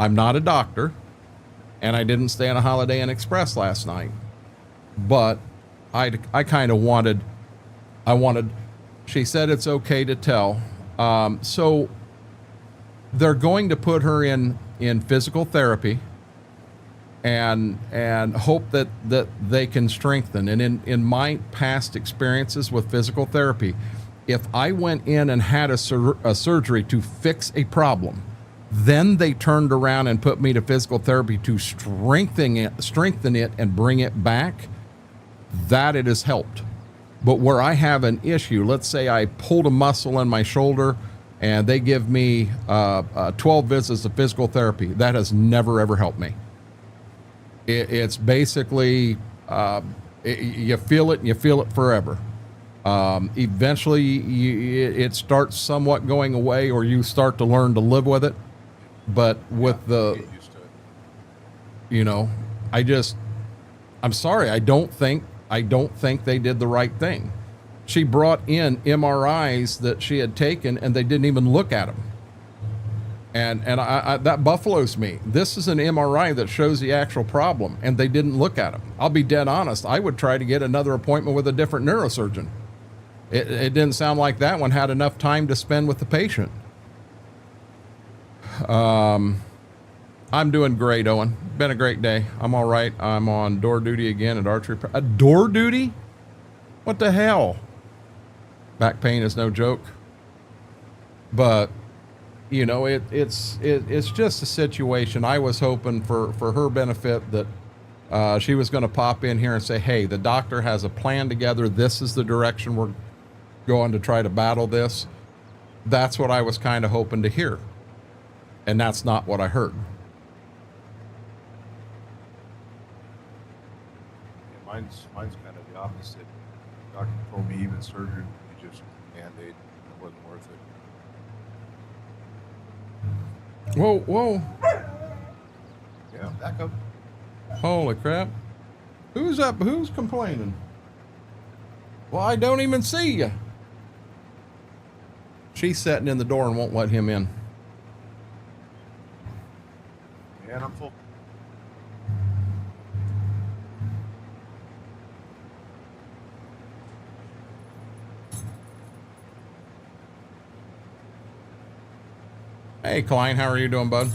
I'm not a doctor, and I didn't stay on a Holiday Inn Express last night. But I kind of wanted, she said it's okay to tell. So they're going to put her in physical therapy and hope that they can strengthen. And in my past experiences with physical therapy, if I went in and had a surgery to fix a problem, then they turned around and put me to physical therapy to strengthen it and bring it back, that it has helped. But where I have an issue, let's say I pulled a muscle in my shoulder and they give me 12 visits of physical therapy, that has never ever helped me. It's basically, you feel it and you feel it forever. Eventually it starts somewhat going away, or you start to learn to live with it. But with the, Get used to it. you know, I'm sorry, I don't think they did the right thing. She brought in MRIs that she had taken, and they didn't even look at them. And I that buffaloes me. This is an MRI that shows the actual problem, and they didn't look at them. I'll be dead honest. I would try to get another appointment with a different neurosurgeon. It didn't sound like that one had enough time to spend with the patient. I'm doing great, Owen. Been a great day. I'm all right. I'm on door duty again at archery. Door duty? What the hell? Back pain is no joke. But, you know, it's just a situation. I was hoping for her benefit that she was going to pop in here and say, hey, the doctor has a plan together. This is the direction we're going to try to battle this. That's what I was kind of hoping to hear. And that's not what I heard. Yeah, mine's kind of the opposite. The doctor told me even surgery would be just Band-Aid. It wasn't worth it. Whoa, whoa. Yeah, back up. Holy crap. Who's up? Who's complaining? Well, I don't even see you. She's sitting in the door and won't let him in. And I'm full. Hey, Klein, how are you doing, bud?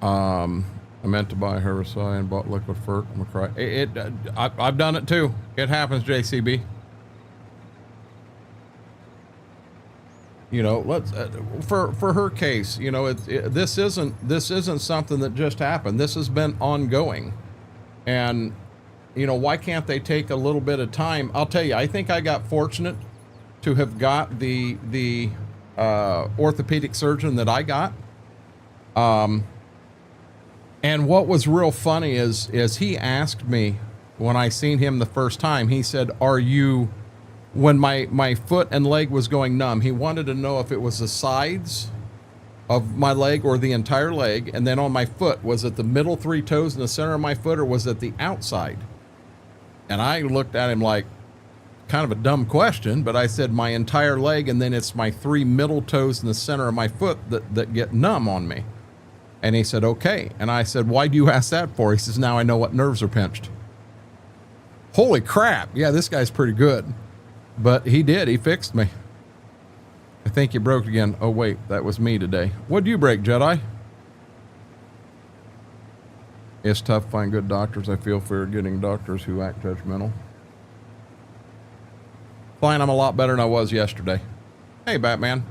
I meant to buy herbicide and bought liquid fert. I'm gonna cry. I've done it too. It happens, JCB. You know, let's for her case. You know, this isn't something that just happened. This has been ongoing, and you know, why can't they take a little bit of time? I'll tell you, I think I got fortunate to have got the orthopedic surgeon that I got. And what was real funny is he asked me when I seen him the first time, he said, are you, when my foot and leg was going numb, he wanted to know if it was the sides of my leg or the entire leg. And then on my foot, was it the middle 3 toes in the center of my foot, or was it the outside? And I looked at him like, kind of a dumb question, but I said my entire leg, and then it's my 3 middle toes in the center of my foot that get numb on me. And he said, okay. And I said, why do you ask that for? He says, now I know what nerves are pinched. Holy crap. Yeah, this guy's pretty good. But he did. He fixed me. I think you broke again. Oh, wait, that was me today. What'd you break, Jedi? It's tough to find good doctors. I feel for getting doctors who act judgmental. Fine, I'm a lot better than I was yesterday. Hey, Batman.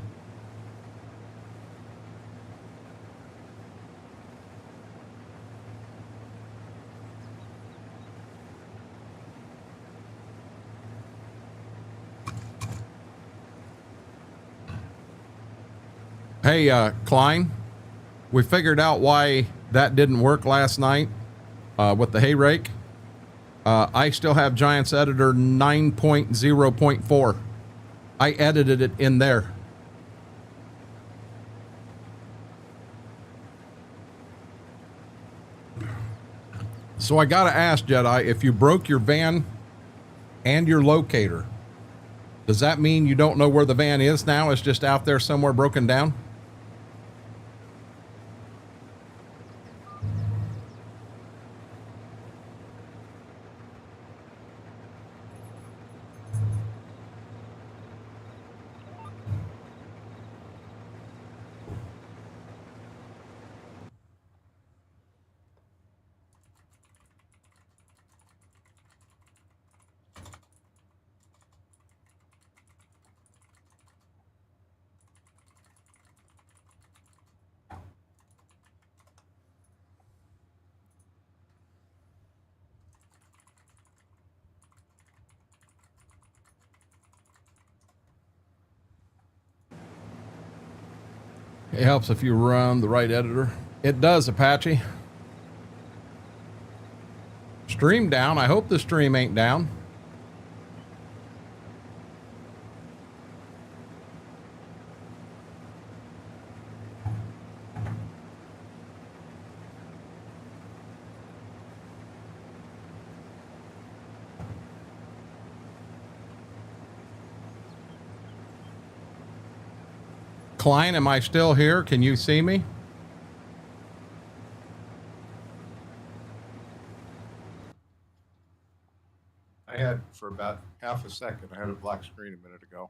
Hey, Klein, we figured out why that didn't work last night with the hay rake. I still have Giants Editor 9.0.4. I edited it in there. So I got to ask, Jedi, if you broke your van and your locator, does that mean you don't know where the van is now? It's just out there somewhere broken down? It helps if you run the right editor. It does, Apache. Stream down. I hope the stream ain't down. Klein, am I still here? Can you see me? I had for about half a second. I had a black screen a minute ago.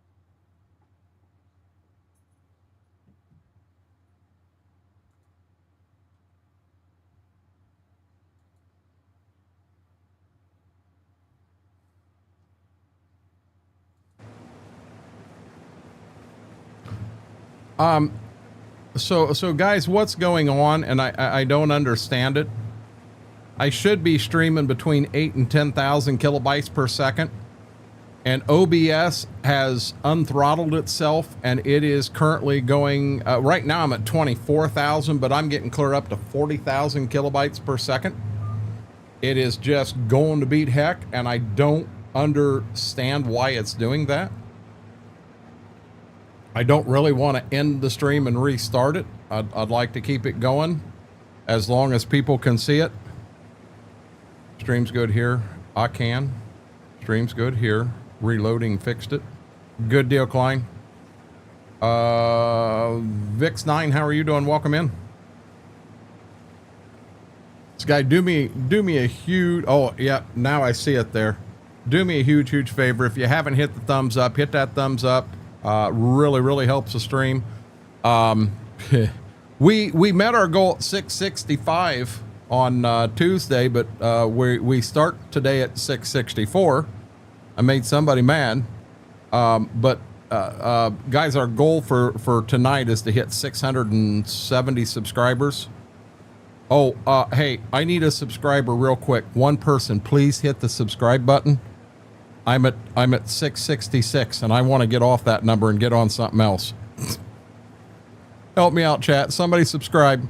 So guys, what's going on? And I don't understand it. I should be streaming between 8 and 10,000 kilobytes per second. And OBS has unthrottled itself, and it is currently going, right now I'm at 24,000, but I'm getting clear up to 40,000 kilobytes per second. It is just going to beat heck, and I don't understand why it's doing that. I don't really want to end the stream and restart it. I'd like to keep it going as long as people can see it. Stream's good here. I can. Stream's good here. Reloading fixed it. Good deal, Klein. Vix9, how are you doing? Welcome in. This guy, do me a huge, oh yeah, now I see it there. Do me a huge favor. If you haven't hit the thumbs up, hit that thumbs up. Really helps the stream. We met our goal at 665 on Tuesday, but we start today at 664. I made somebody mad. But guys, our goal for tonight is to hit 670 subscribers. Oh, hey, I need a subscriber real quick. One person, please hit the subscribe button. I'm at 666, and I want to get off that number and get on something else. Help me out, chat. Somebody subscribe.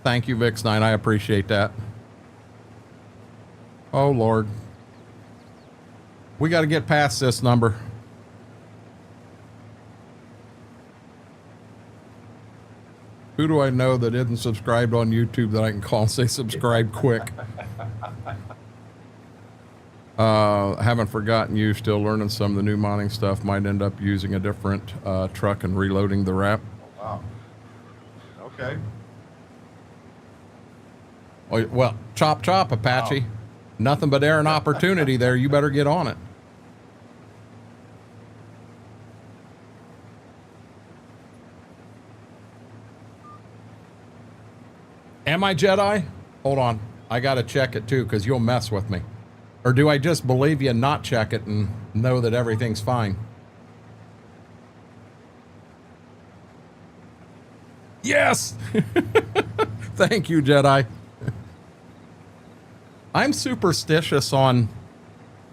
Thank you, Vix9. I appreciate that. Oh, Lord. We got to get past this number. Who do I know that isn't subscribed on YouTube that I can call and say subscribe quick? Haven't forgotten you. Still learning some of the new modding stuff. Might end up using a different truck and reloading the wrap. Oh, wow. Okay. Oh, well, chop, Apache. Wow. Nothing but air and opportunity there. You better get on it. Am I Jedi? Hold on. I got to check it too, because you'll mess with me. Or do I just believe you and not check it and know that everything's fine? Yes! Thank you, Jedi. I'm superstitious on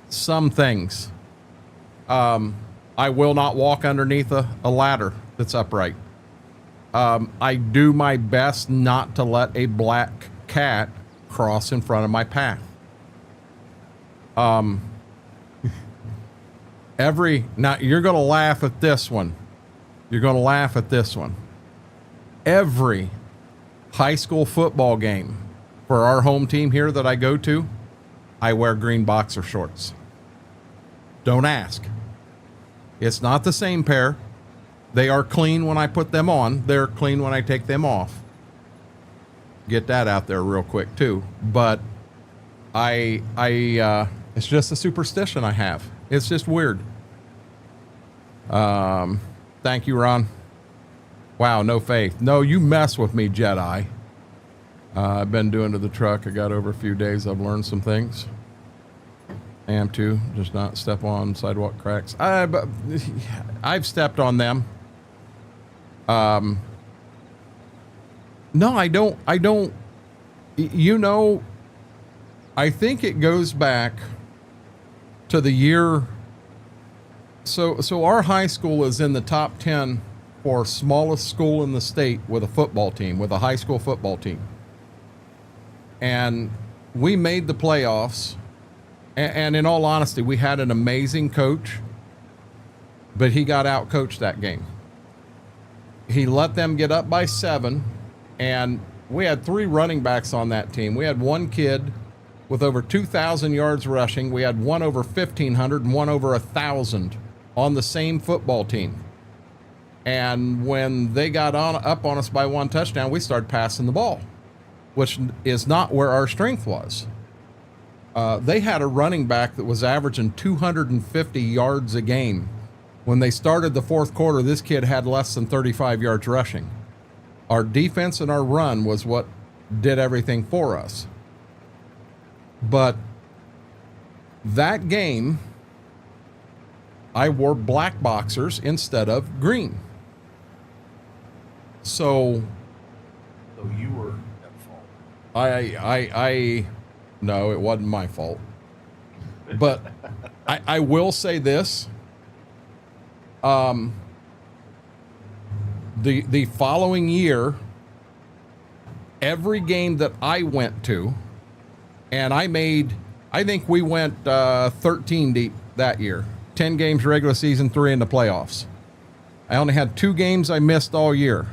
some things. I will not walk underneath a ladder that's upright. I do my best not to let a black cat cross in front of my path. Now you're going to laugh at this one. You're going to laugh at this one. Every high school football game for our home team here that I go to, I wear green boxer shorts. Don't ask. It's not the same pair. They are clean when I put them on. They're clean when I take them off. Get that out there real quick too. But it's just a superstition I have. It's just weird. Thank you, Ron. Wow, no faith. No, you mess with me, Jedi. I've been doing to the truck. I got over a few days. I've learned some things. I am too. Just not step on sidewalk cracks. I've stepped on them. No, I don't. You know, I think it goes back to the year. So our high school is in the top 10 for smallest school in the state with a football team, with a high school football team. And we made the playoffs. And in all honesty, we had an amazing coach, but he got out-coached that game. He let them get up by 7, and we had 3 running backs on that team. We had one kid with over 2,000 yards rushing. We had one over 1,500 and one over 1,000 on the same football team. And when they got up on us by 1 touchdown, we started passing the ball, which is not where our strength was. They had a running back that was averaging 250 yards a game. When they started the fourth quarter, this kid had less than 35 yards rushing. Our defense and our run was what did everything for us. But that game, I wore black boxers instead of green. So you were at fault. No, it wasn't my fault. But I will say this. The following year, every game that I went to, and I think we went 13 deep that year. 10 games regular season, 3 in the playoffs. I only had 2 games I missed all year.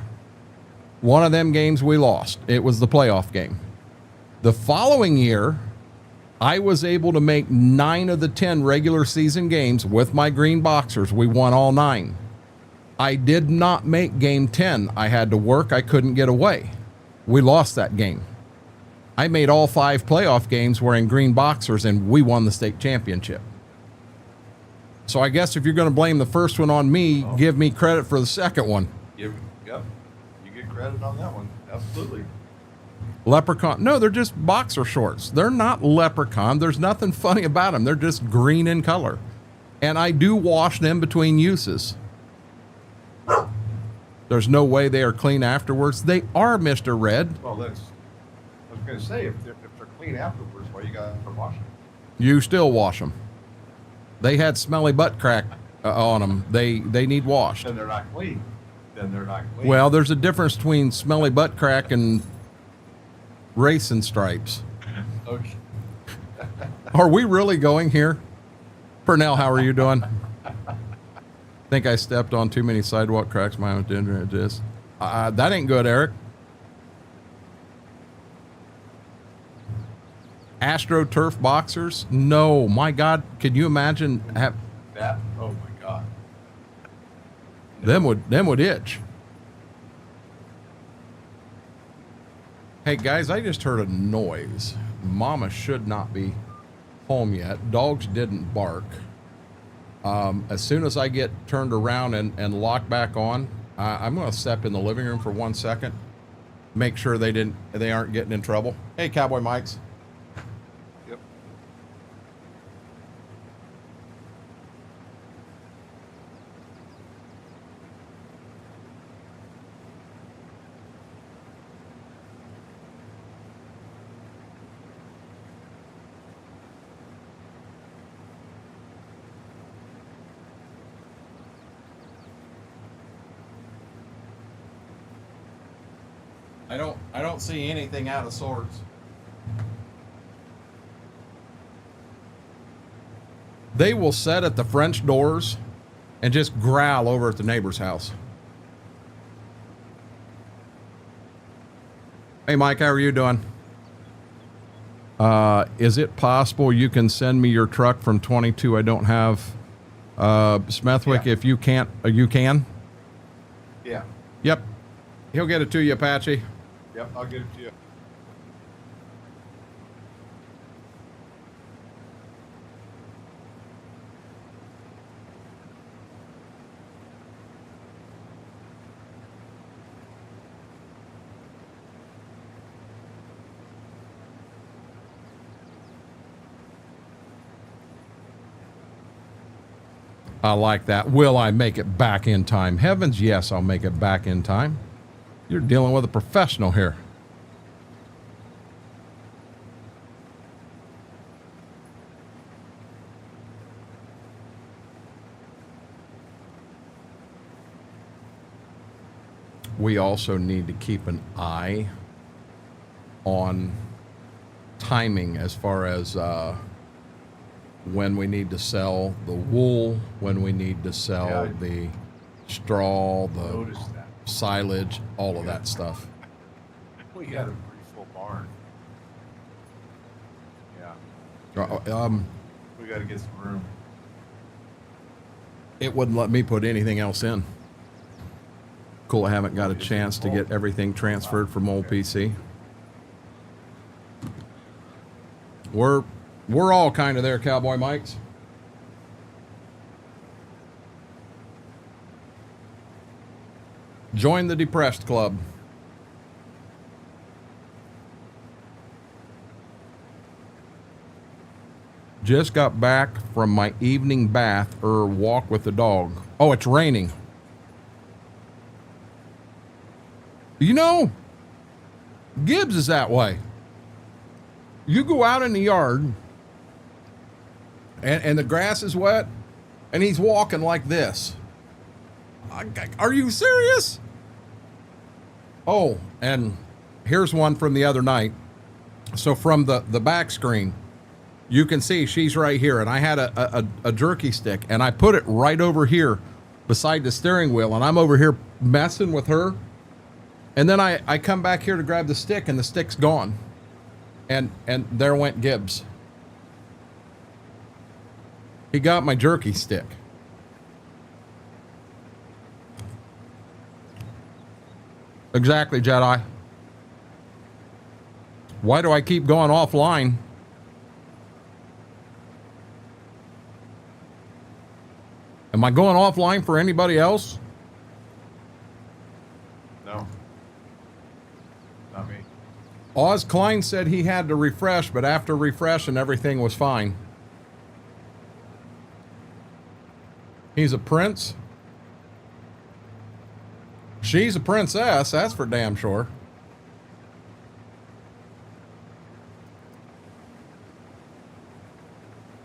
One of them games we lost. It was the playoff game. The following year, I was able to make 9 of the 10 regular season games with my green boxers. We won all 9. I did not make game 10. I had to work. I couldn't get away. We lost that game. I made all 5 playoff games wearing green boxers, and we won the state championship. So I guess if you're going to blame the first one on me, give me credit for the second one. Yep. You get credit on that one. Absolutely. Leprechaun. No, they're just boxer shorts. They're not leprechaun. There's nothing funny about them. They're just green in color. And I do wash them between uses. There's no way they are clean afterwards. They are, Mr. Red. Well, I was going to say, if they're clean afterwards, why you got to wash them? You still wash them. They had smelly butt crack on them. They need washed. Then they're not clean. Well, there's a difference between smelly butt crack and racing stripes. Okay. Are we really going here? Purnell, how are you doing? Think I stepped on too many sidewalk cracks. My own just that ain't good, Eric. AstroTurf boxers? No, my God, can you imagine that? Oh my God. No. Them would itch. Hey guys, I just heard a noise. Mama should not be home yet. Dogs didn't bark. As soon as I get turned around and locked back on, I'm going to step in the living room for 1 second, make sure they aren't getting in trouble. Hey, Cowboy Mikes. Yep. I don't see anything out of sorts. They will sit at the French doors and just growl over at the neighbor's house. Hey Mike, how are you doing? Is it possible you can send me your truck from 22? I don't have Smethwick. Yeah. If you can't, you can? Yeah. Yep. He'll get it to you, Apache. Yep, I'll get it to you. I like that. Will I make it back in time? Heavens, yes, I'll make it back in time. You're dealing with a professional here. We also need to keep an eye on timing as far as when we need to sell the wool, when we need to sell the straw, the silage, all of that stuff. We got a pretty full barn. Yeah. We got to get some room. it wouldn't let me put anything else in. Cool, I haven't got a chance to get everything transferred from old PC. We're all kind of there, Cowboy Mikes. Join the depressed club. Just got back from my evening bath or walk with the dog. Oh, it's raining. You know, Gibbs is that way. You go out in the yard and the grass is wet and he's walking like this. Are you serious? Oh, and here's one from the other night. So from the back screen, you can see she's right here, and I had a jerky stick, and I put it right over here beside the steering wheel, and I'm over here messing with her. And then I come back here to grab the stick, and the stick's gone. And there went Gibbs. He got my jerky stick. Exactly, Jedi. Why do I keep going offline? Am I going offline for anybody else? No. Not me. Oz Klein said he had to refresh, but after refreshing, everything was fine. He's a prince. She's a princess, that's for damn sure.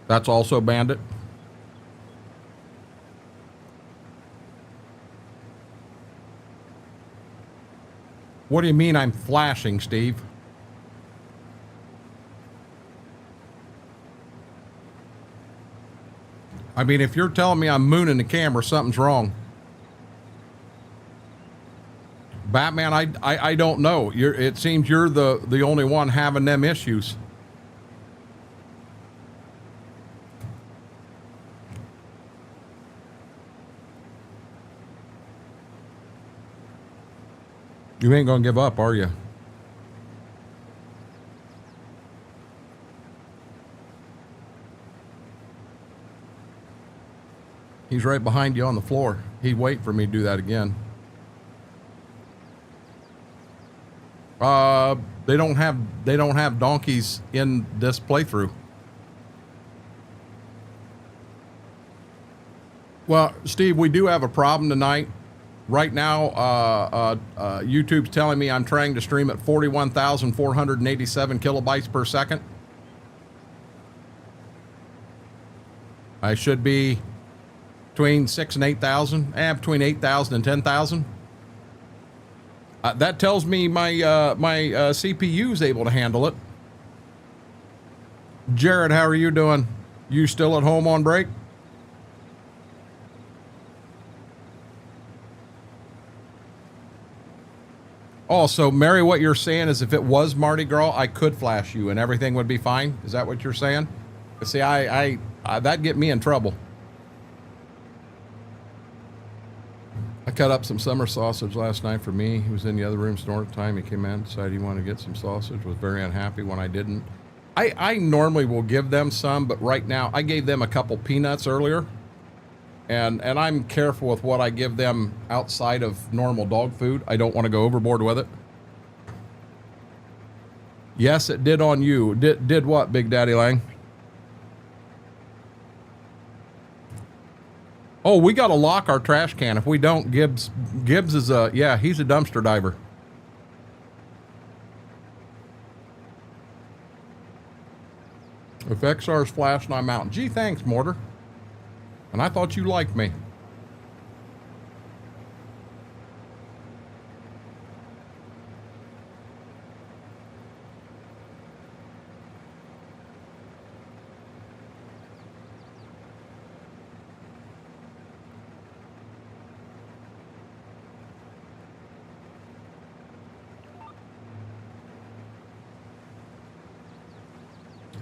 That's also Bandit. What do you mean I'm flashing, Steve? I mean, if you're telling me I'm mooning the camera, something's wrong. Batman, I don't know. It seems you're the only one having them issues. You ain't gonna give up, are you? He's right behind you on the floor. He'd wait for me to do that again. They don't have donkeys in this playthrough. Well, Steve, we do have a problem tonight. Right now, YouTube's telling me I'm trying to stream at 41,487 kilobytes per second. I should be between 6,000 and 8,000, between 8,000 and 10,000. That tells me my CPU is able to handle it. Jared, how are you doing? You still at home on break? Oh, so Mary, what you're saying is if it was Mardi Gras, I could flash you and everything would be fine? Is that what you're saying? See, that'd get me in trouble. I cut up some summer sausage last night for me. He was in the other room snoring at the time. He came in, decided he wanted to get some sausage, was very unhappy when I didn't. I normally will give them some, but right now I gave them a couple peanuts earlier. And I'm careful with what I give them outside of normal dog food. I don't want to go overboard with it. Yes, it did on you. Did what, Big Daddy Lang? Oh, we got to lock our trash can. If we don't, Gibbs is he's a dumpster diver. If XR's flashing, I'm out. Gee, thanks, Mortar. And I thought you liked me.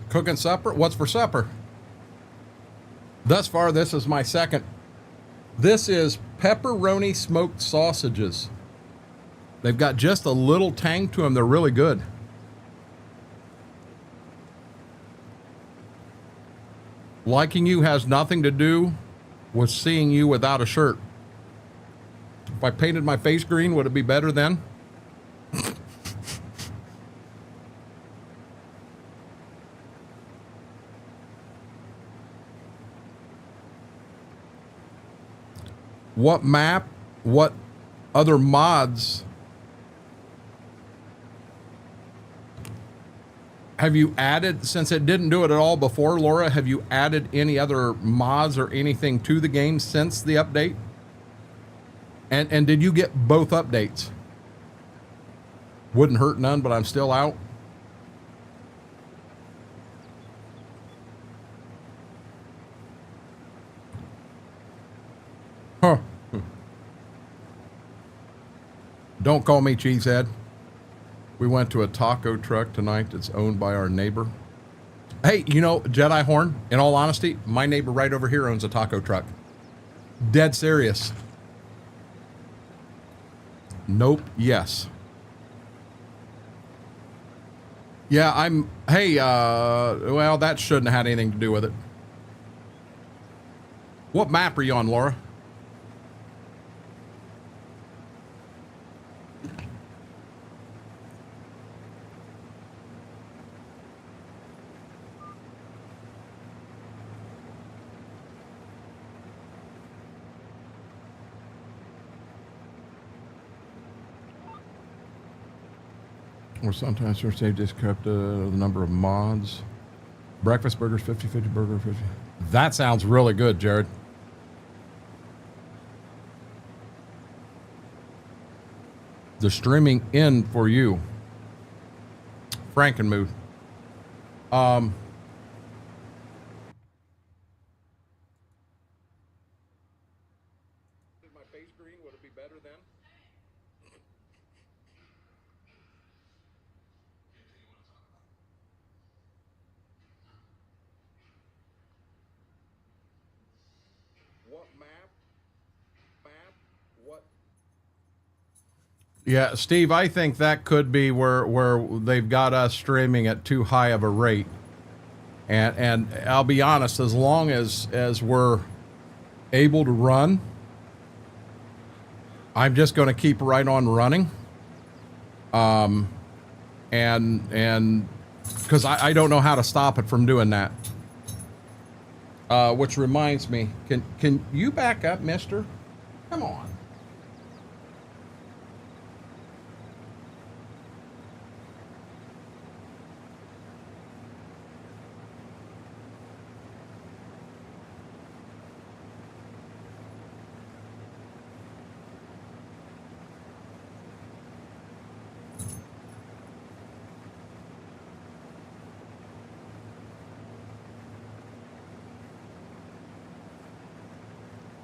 Cooking supper? What's for supper? Thus far, this is my second This is pepperoni smoked sausages. They've got just a little tang to them. They're really good. Liking you has nothing to do with seeing you without a shirt. If I painted my face green, would it be better then? What map, what other mods have you added, since it didn't do it at all before, Laura? Have you added any other mods or anything to the game since the update? And did you get both updates? Wouldn't hurt none, but I'm still out. Huh. Don't call me cheesehead. We went to a taco truck tonight that's owned by our neighbor. Hey, you know, Jedi Horn, in all honesty, my neighbor right over here owns a taco truck. Dead serious. Nope, yes. Yeah, well, that shouldn't have had anything to do with it. What map are you on, Laura? Or sometimes search save discrept the number of mods. Breakfast burgers, 50-50 burger, 50. That sounds really good, Jared. The streaming in for you. Frankenmood. My face green, would it be better then? What map? What? Yeah, Steve, I think that could be where they've got us streaming at too high of a rate. And I'll be honest, as long as we're able to run, I'm just going to keep right on running. And because I don't know how to stop it from doing that. Which reminds me, can you back up, mister? Come on.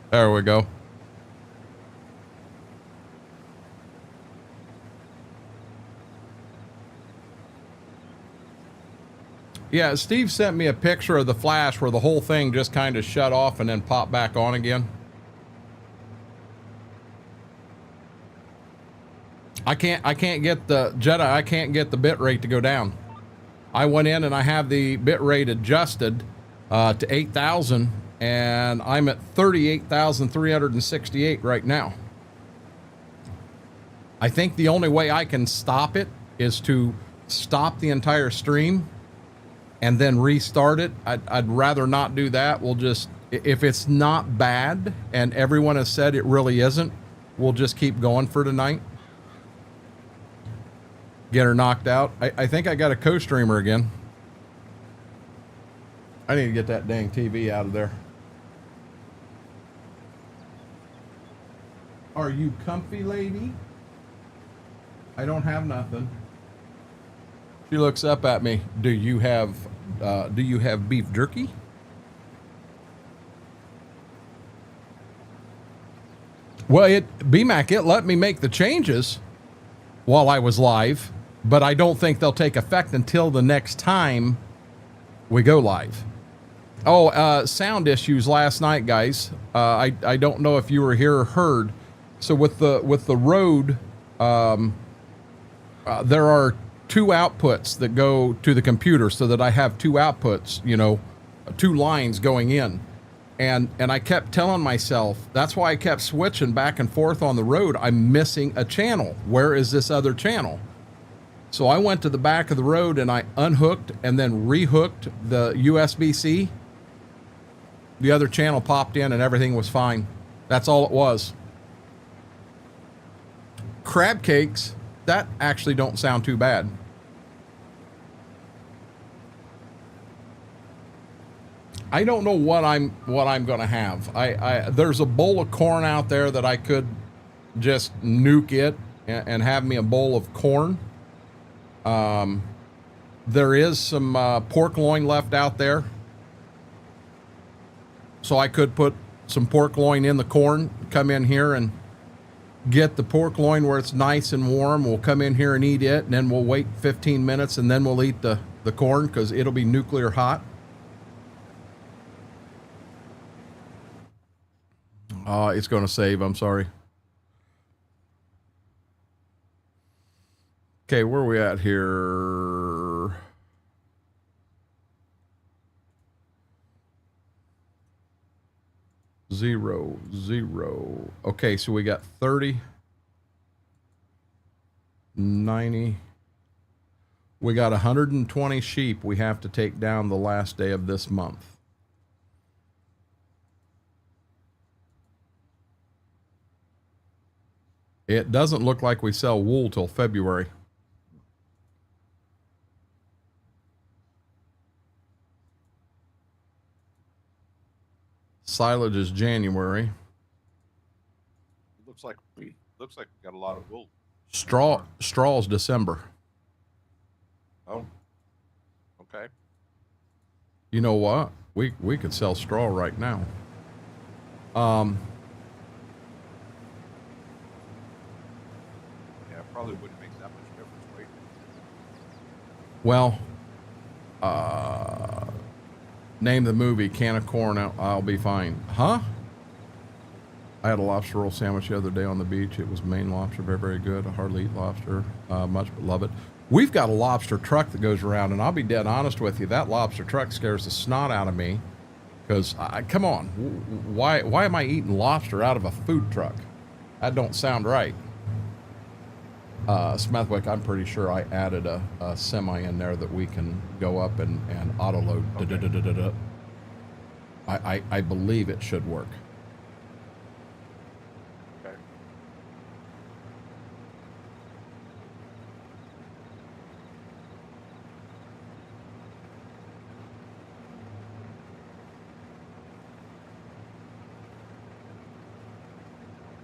There we go. Yeah, Steve sent me a picture of the flash where the whole thing just kind of shut off and then popped back on again. I can't get the Jedi, I can't get the bit rate to go down. I went in and I have the bit rate adjusted to 8,000 and I'm at 38,368 right now. I think the only way I can stop it is to stop the entire stream and then restart it. I'd rather not do that. We'll just, if it's not bad and everyone has said it really isn't, we'll just keep going for tonight. Get her knocked out. I think I got a co-streamer again. I need to get that dang TV out of there. Are you comfy, lady? I don't have nothing. She looks up at me. Do you have beef jerky? Well, BMAC, it let me make the changes while I was live, but I don't think they'll take effect until the next time we go live. Sound issues last night, guys. I don't know if you were here or heard. So with the road, there are two outputs that go to the computer, so that I have two outputs, you know, two lines going in. And I kept telling myself, that's why I kept switching back and forth on the road. I'm missing a channel. Where is this other channel? So I went to the back of the road and I unhooked and then rehooked the USB-C. The other channel popped in and everything was fine. That's all it was. Crab cakes, that actually don't sound too bad. I don't know what I'm gonna have. There's a bowl of corn out there that I could just nuke it and have me a bowl of corn. There is some pork loin left out there, so I could put some pork loin in the corn. Come in here and get the pork loin where it's nice and warm. We'll come in here and eat it, and then we'll wait 15 minutes, and then we'll eat the corn because it'll be nuclear hot. It's going to save. I'm sorry. Okay, where are we at here? Zero. Okay, so we got 30, 90. We got 120 sheep we have to take down the last day of this month. It doesn't look like we sell wool till February. Silage is January. Looks like we got a lot of wool. Straw's December. Oh, okay. You know what? We could sell straw right now. Yeah, probably wouldn't make that much difference. Wait. Well, name the movie Can of Corn, I'll Be Fine. Huh? I had a lobster roll sandwich the other day on the beach. It was Maine lobster, very, very good. I hardly eat lobster much, but love it. We've got a lobster truck that goes around, and I'll be dead honest with you, that lobster truck scares the snot out of me. Because, come on, why am I eating lobster out of a food truck? That don't sound right. Smethwick, I'm pretty sure I added a semi in there that we can go up and auto load. Okay. I believe it should work. Okay.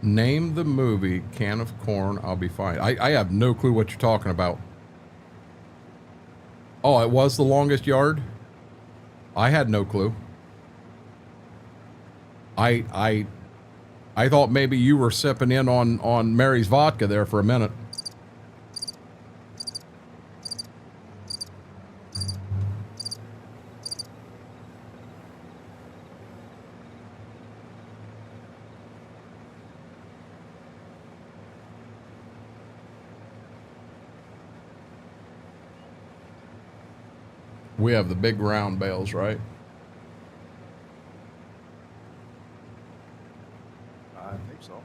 Name the movie Can of Corn, I'll Be Fine. I have no clue what you're talking about. Oh, it was The Longest Yard? I had no clue. I thought maybe you were sipping in on Mary's vodka there for a minute. We have the big round bales, right? I think so.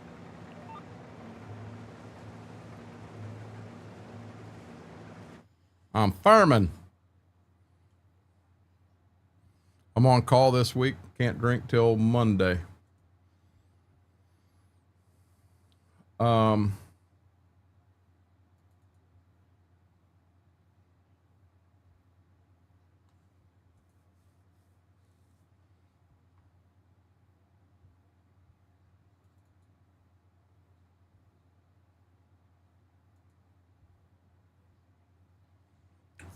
I'm farming. I'm on call this week. Can't drink till Monday.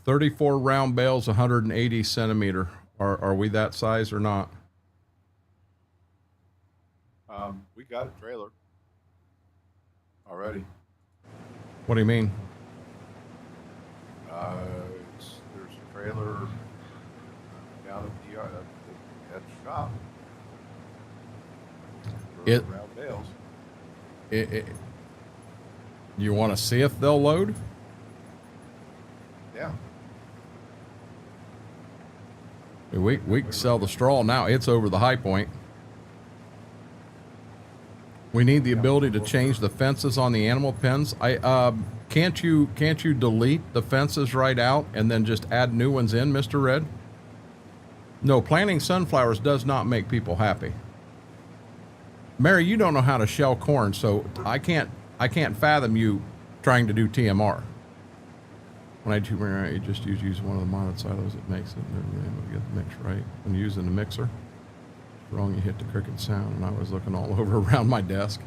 34 round bales, 180 centimeter. Are we that size or not? We got a trailer already. What do you mean? There's a trailer down at the at the shop. It- Round bales. You want to see if they'll load? Yeah. We can sell the straw now. It's over the high point. We need the ability to change the fences on the animal pens. Can't you delete the fences right out and then just add new ones in, Mr. Red? No, planting sunflowers does not make people happy. Mary, you don't know how to shell corn, so I can't fathom you trying to do TMR. When I do, you just use one of the modded silos. It makes it. Never able to get the mix right when using the mixer. Wrong, you hit the cricket sound, and I was looking all over around my desk.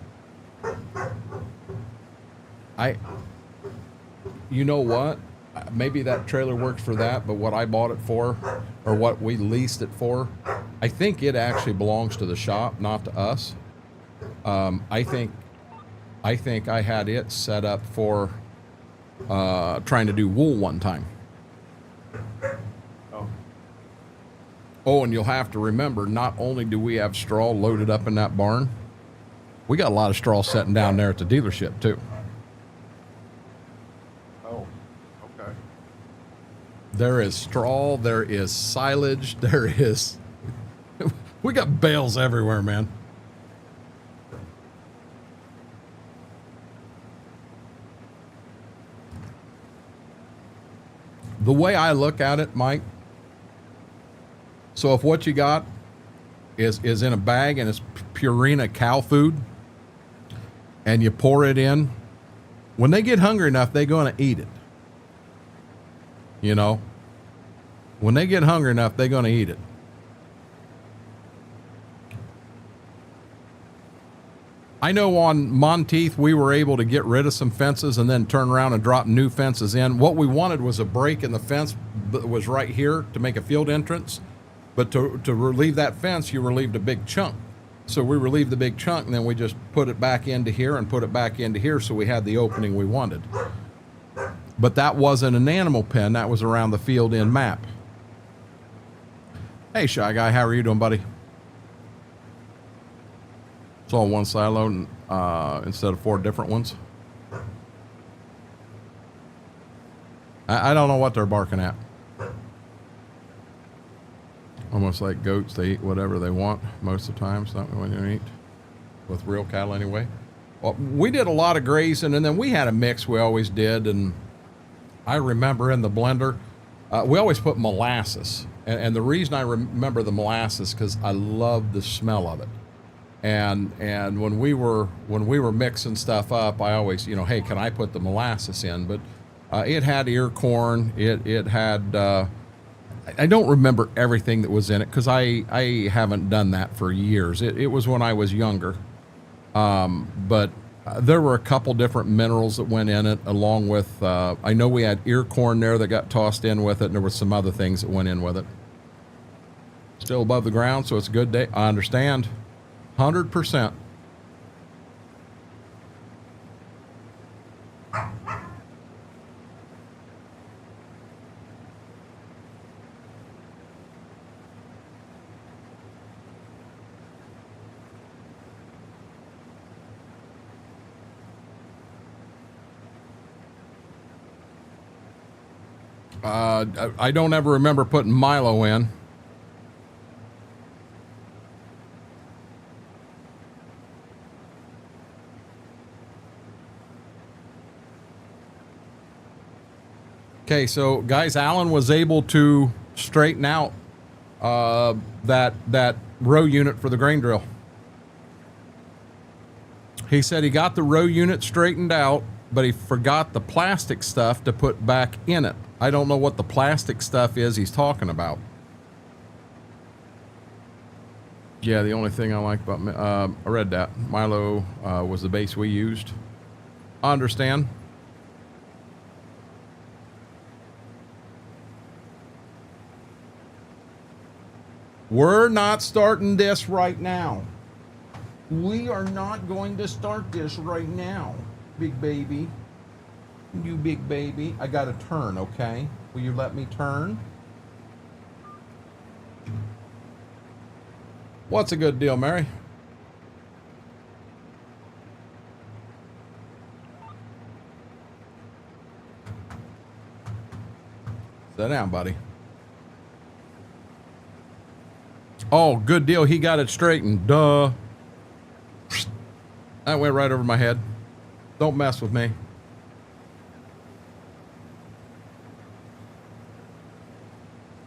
You know what? Maybe that trailer works for that, but what I bought it for, or what we leased it for, I think it actually belongs to the shop, not to us. I think I had it set up for trying to do wool one time. Oh, and you'll have to remember, not only do we have straw loaded up in that barn, we got a lot of straw sitting down there at the dealership too. Oh, okay. There is straw, there is silage, there is... we got bales everywhere, man. The way I look at it, Mike, so if what you got is in a bag and it's Purina cow food and you pour it in, when they get hungry enough, they're going to eat it. You know, when they get hungry enough, they're going to eat it. I know on Monteith, we were able to get rid of some fences and then turn around and drop new fences in. What we wanted was a break in the fence that was right here to make a field entrance. But to relieve that fence, you relieved a big chunk. So we relieved the big chunk, and then we just put it back into here and put it back into here, so we had the opening we wanted. But that wasn't an animal pen. That was around the field end map. Hey, Shy Guy, how are you doing, buddy? It's all one silo instead of 4 different ones. I don't know what they're barking at. Almost like goats, they eat whatever they want most of the time. It's not what you eat with real cattle anyway. Well, we did a lot of grazing, and then we had a mix we always did. And I remember in the blender, we always put molasses. And the reason I remember the molasses because I love the smell of it. And when we were mixing stuff up, I always, you know, hey, can I put the molasses in? But it had ear corn. It had. I don't remember everything that was in it because I haven't done that for years. It was when I was younger. But there were a couple different minerals that went in it, along with, I know we had ear corn there that got tossed in with it, and there were some other things that went in with it. Still above the ground, so it's a good day. I understand. 100%. I don't ever remember putting Milo in. Okay, so guys, Alan was able to straighten out that row unit for the grain drill. He said he got the row unit straightened out, but he forgot the plastic stuff to put back in it. I don't know what the plastic stuff is he's talking about. Yeah, the only thing I like about I read that Milo was the base we used. I understand. We're not starting this right now. We are not going to start this right now, big baby. You big baby. I got to turn, okay? Will you let me turn? What's a good deal, Mary? Sit down, buddy. Oh, good deal. He got it straightened. Duh. That went right over my head. Don't mess with me.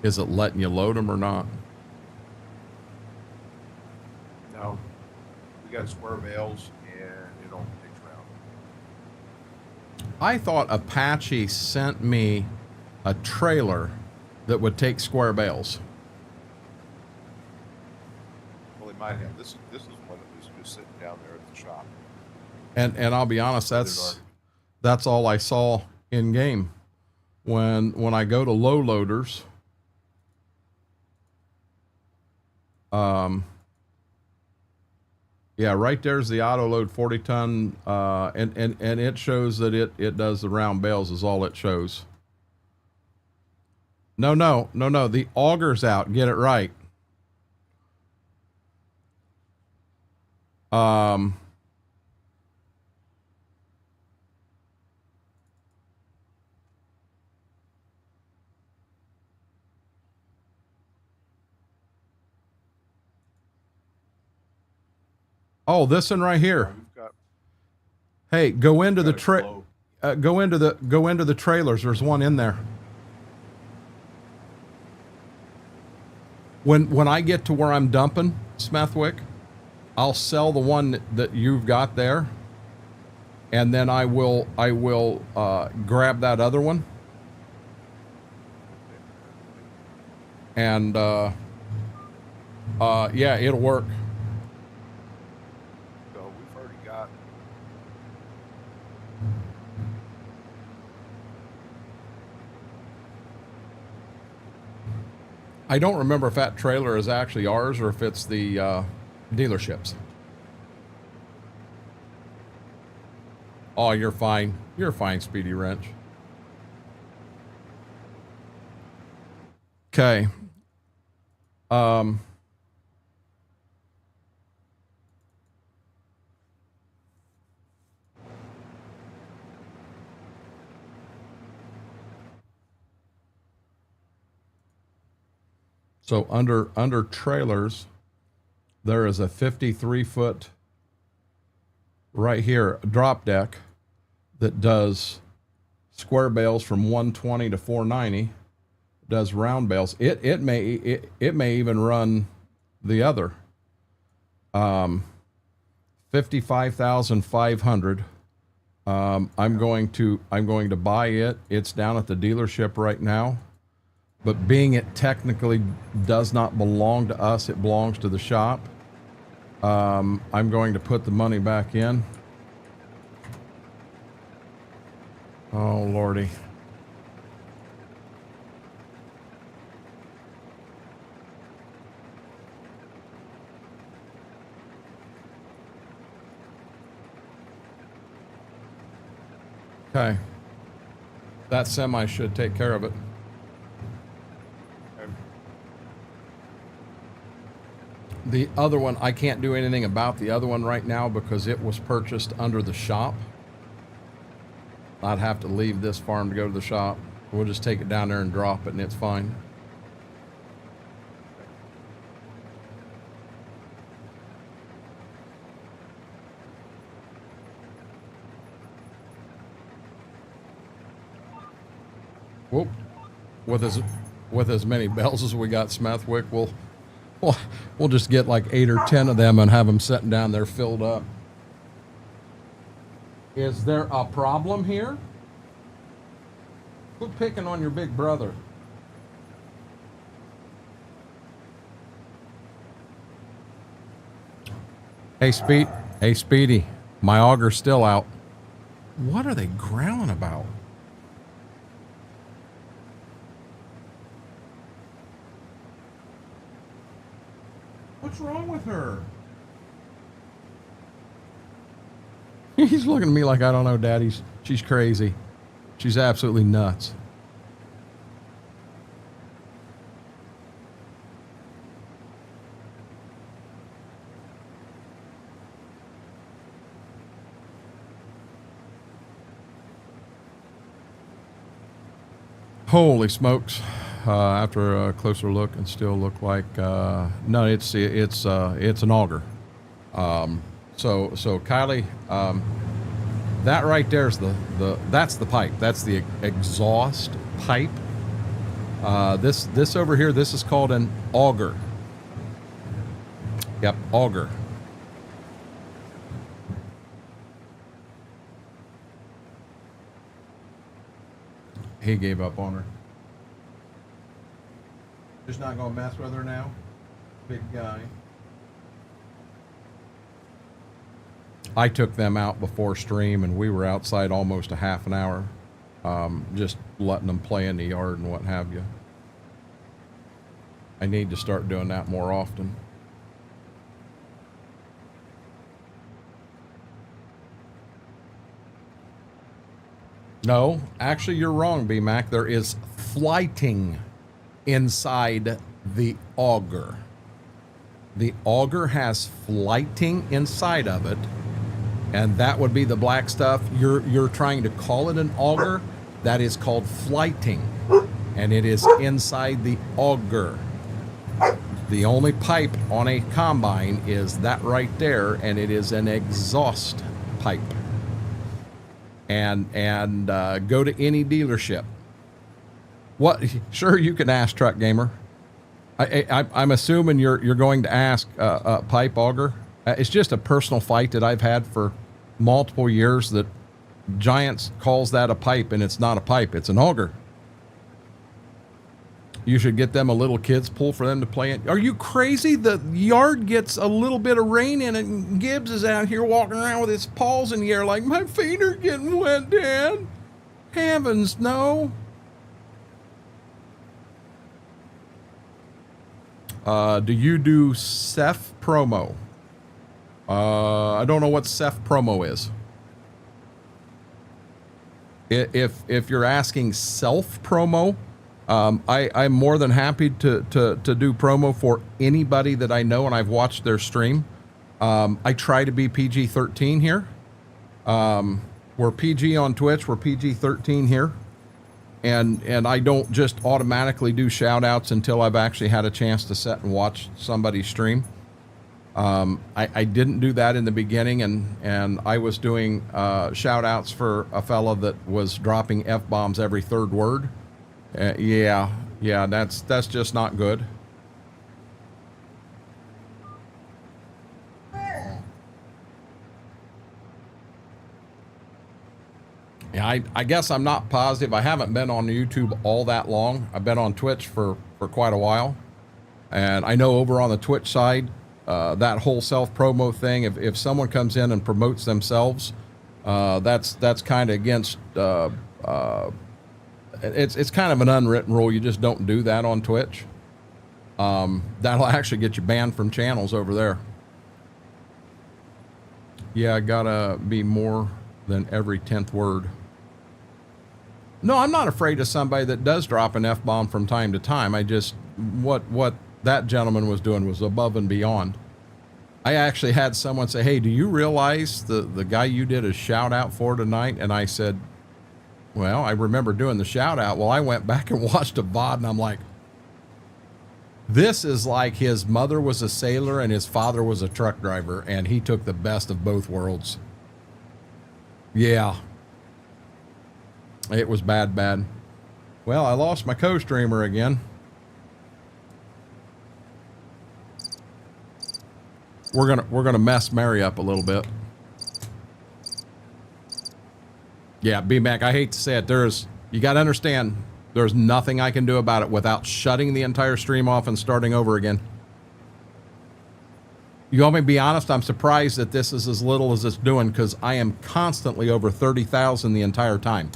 Is it letting you load them or not? No. We got square bales and it only takes round. I thought Apache sent me a trailer that would take square bales. Well, they might have. This is one that was just sitting down there at the shop. And I'll be honest, that's all I saw in game. When I go to low loaders, yeah, right there's the auto load 40 ton, and it shows that it does the round bales is all it shows. No, the auger's out. Get it right. Oh, this one right here. Hey, go into the go into the trailers. There's one in there. When I get to where I'm dumping Smethwick, I'll sell the one that you've got there, and then I will grab that other one, and yeah, it'll work. So we've already got. I don't remember if that trailer is actually ours or if it's the dealership's. Oh, you're fine. You're fine, Speedy Wrench. Okay. So under trailers, there is a 53-foot right here drop deck that does square bales from 120 to 490. Does round bales. It may even run the other. 55,500. I'm going to buy it. It's down at the dealership right now. But being it technically does not belong to us, it belongs to the shop. I'm going to put the money back in. Oh, Lordy. Okay. That semi should take care of it. The other one, I can't do anything about the other one right now because it was purchased under the shop. I'd have to leave this farm to go to the shop. We'll just take it down there and drop it and it's fine. Whoop. With as many bells as we got Smethwick, we'll just get like 8 or 10 of them and have them sitting down there filled up. Is there a problem here? Quit picking on your big brother. Hey, Speedy, my auger's still out. What are they growling about? What's wrong with her? He's looking at me like I don't know, Daddy. She's crazy. She's absolutely nuts. Holy smokes. After a closer look and still look like, no, it's an auger. So Kylie, that right there is that's the pipe. That's the exhaust pipe. This over here, this is called an auger. Yep, auger. He gave up on her. Just not gonna mess with her now? Big guy. I took them out before stream and we were outside almost a half an hour. Just letting them play in the yard and what have you. I need to start doing that more often. No, actually you're wrong, B-Mac. There is flighting inside the auger. The auger has flighting inside of it, and that would be the black stuff. You're trying to call it an auger. That is called flighting, and it is inside the auger. The only pipe on a combine is that right there, and it is an exhaust pipe. And go to any dealership. What? Sure, you can ask Truck Gamer. I'm assuming you're going to ask pipe auger. It's just a personal fight that I've had for multiple years that Giants calls that a pipe, and it's not a pipe. It's an auger. You should get them a little kids pool for them to play in. Are you crazy? The yard gets a little bit of rain in it, and Gibbs is out here walking around with his paws in the air like, my feet are getting wet, Dad. Heavens, no. Do you do Ceph promo? I don't know what Ceph promo is. If you're asking self promo, I'm more than happy to do promo for anybody that I know and I've watched their stream. I try to be PG-13 here. We're PG on Twitch. We're PG-13 here. And I don't just automatically do shout outs until I've actually had a chance to sit and watch somebody stream. I didn't do that in the beginning, and I was doing shout outs for a fella that was dropping F-bombs every third word. Yeah, that's just not good. Yeah, I guess I'm not positive. I haven't been on YouTube all that long. I've been on Twitch for quite a while. And I know over on the Twitch side, that whole self-promo thing, if someone comes in and promotes themselves, that's kind of against, it's kind of an unwritten rule. You just don't do that on Twitch. That'll actually get you banned from channels over there. Yeah, gotta be more than every 10th word. No, I'm not afraid of somebody that does drop an F-bomb from time to time. I just, what that gentleman was doing was above and beyond. I actually had someone say, hey, do you realize the guy you did a shout out for tonight? And I said, well, I remember doing the shout out. Well, I went back and watched a VOD and I'm like, this is like his mother was a sailor and his father was a truck driver, and he took the best of both worlds. Yeah. It was bad. Well, I lost my co-streamer again. We're gonna mess Mary up a little bit. Yeah, B-Mac, I hate to say it. You got to understand, there's nothing I can do about it without shutting the entire stream off and starting over again. You want me to be honest? I'm surprised that this is as little as it's doing, because I am constantly over 30,000 the entire time.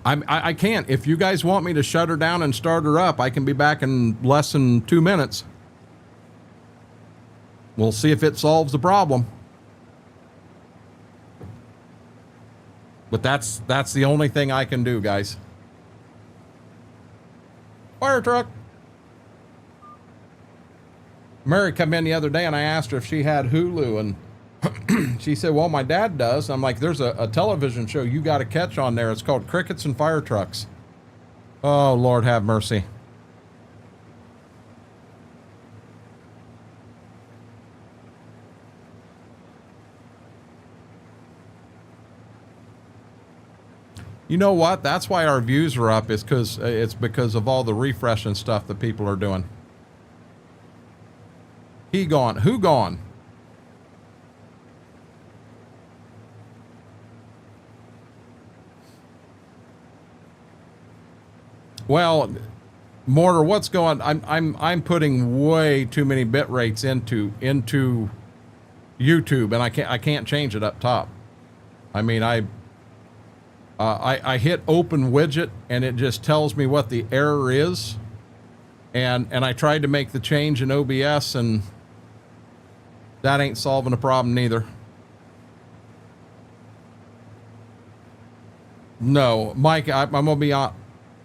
I can't. If you guys want me to shut her down and start her up, I can be back in less than 2 minutes. We'll see if it solves the problem. But that's the only thing I can do, guys. Fire truck. Mary come in the other day and I asked her if she had Hulu, and She said, well, my dad does. I'm like, there's a television show you got to catch on there. It's called Crickets and Fire Trucks. Oh, Lord have mercy. You know what? That's why our views are up. It's because of all the refresh and stuff that people are doing. He gone. Who gone? Well, Mortar, what's going? I'm putting way too many bit rates into YouTube, and I can't change it up top. I mean, I hit open widget, and it just tells me what the error is, and I tried to make the change in OBS, and that ain't solving the problem neither. No, Mike, I'm gonna be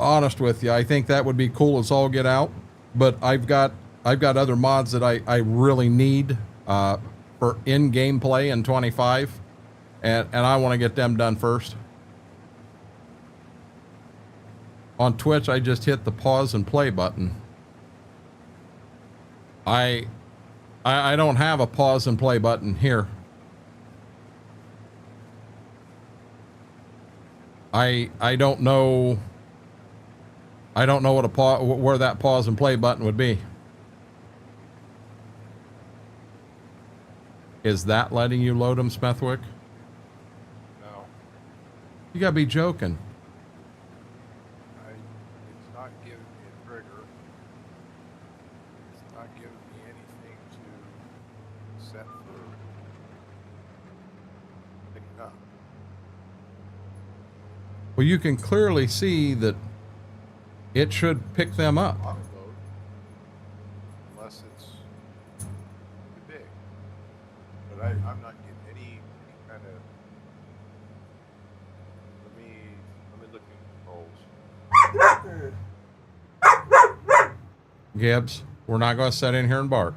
honest with you. I think that would be cool as all get out, but I've got other mods that I really need for in-game play in 25, and I want to get them done first. On Twitch, I just hit the pause and play button. I don't have a pause and play button here. I don't know. I don't know where that pause and play button would be. Is that letting you load them, Smethwick? No. You gotta be joking. It's not giving me a trigger. It's not giving me anything to set for picking up. Well, you can clearly see that it should pick them up. Auto load, unless it's too big. But I'm not getting any kind of. Let me look at controls. Gibbs, we're not going to sit in here and bark.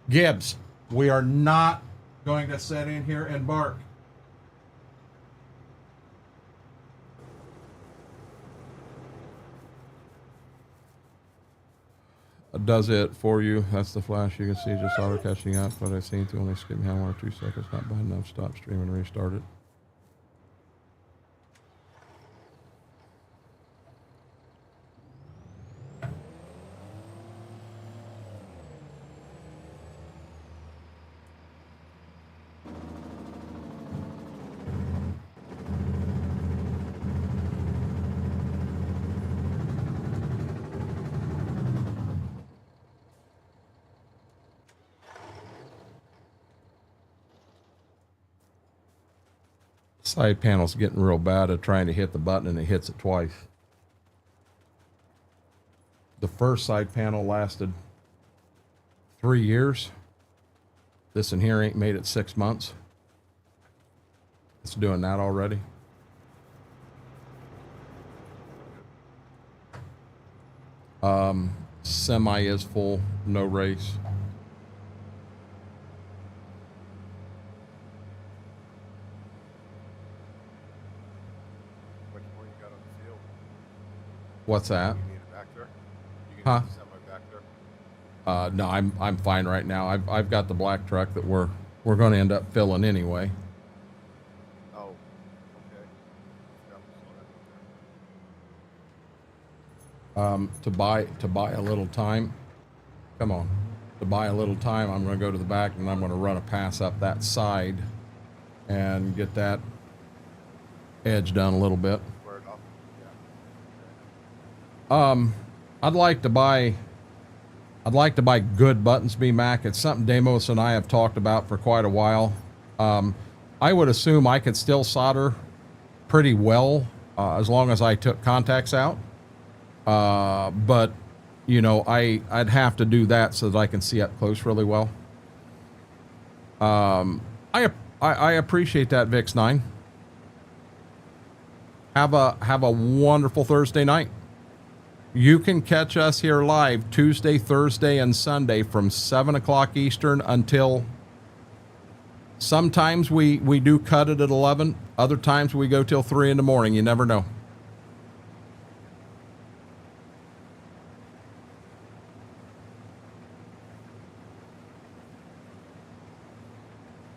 Gibbs, we are not going to sit in here and bark. Does it for you. That's the flash you can see just auto catching up, but I seem to only skip me 1 or 2 seconds, not bad enough. Stop stream and restart it. Side panel's getting real bad at trying to hit the button and it hits it twice. The first side panel lasted 3 years. This in here ain't made it 6 months. It's doing that already. Semi is full, no race. What's that? You need it back there? You Huh? need semi back there? No, I'm fine right now. I've got the black truck that we're going to end up filling anyway. Oh, okay. To buy a little time. Come on. To buy a little time, I'm going to go to the back and I'm going to run a pass up that side and get that edge done a little bit. Square it off. I'd like to buy good buttons BMac. It's something Demos and I have talked about for quite a while. I would assume I could still solder pretty well as long as I took contacts out. But you know, I'd have to do that so that I can see up close really well. I appreciate that, Vix9. Have a wonderful Thursday night. You can catch us here live Tuesday, Thursday, and Sunday from 7 o'clock Eastern until Sometimes we do cut it at 11. Other times we go till 3 in the morning. You never know.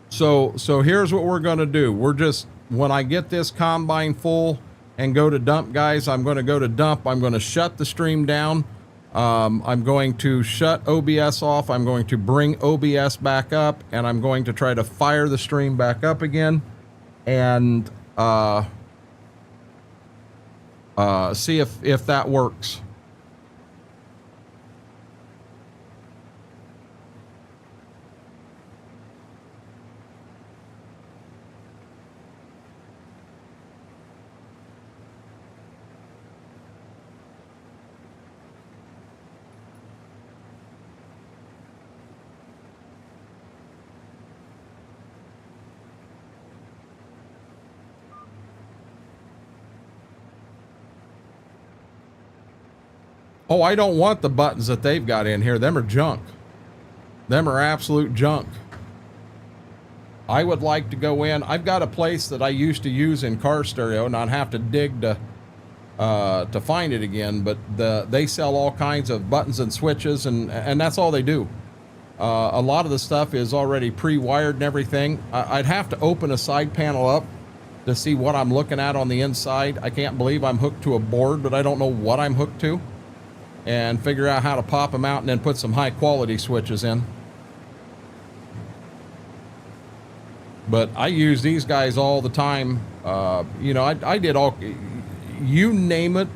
So here's what we're going to do. We're just, when I get this combine full and go to dump, guys, I'm going to go to dump. I'm going to shut the stream down. I'm going to shut OBS off. I'm going to bring OBS back up, and I'm going to try to fire the stream back up again and see if that works. Oh, I don't want the buttons that they've got in here. Them are junk. Them are absolute junk. I would like to go in. I've got a place that I used to use in car stereo, and I'd have to dig to find it again. But they sell all kinds of buttons and switches, and that's all they do. A lot of the stuff is already pre-wired and everything. I'd have to open a side panel up to see what I'm looking at on the inside. I can't believe I'm hooked to a board, but I don't know what I'm hooked to. And figure out how to pop them out and then put some high quality switches in. But I use these guys all the time. You know, I did all, you name it,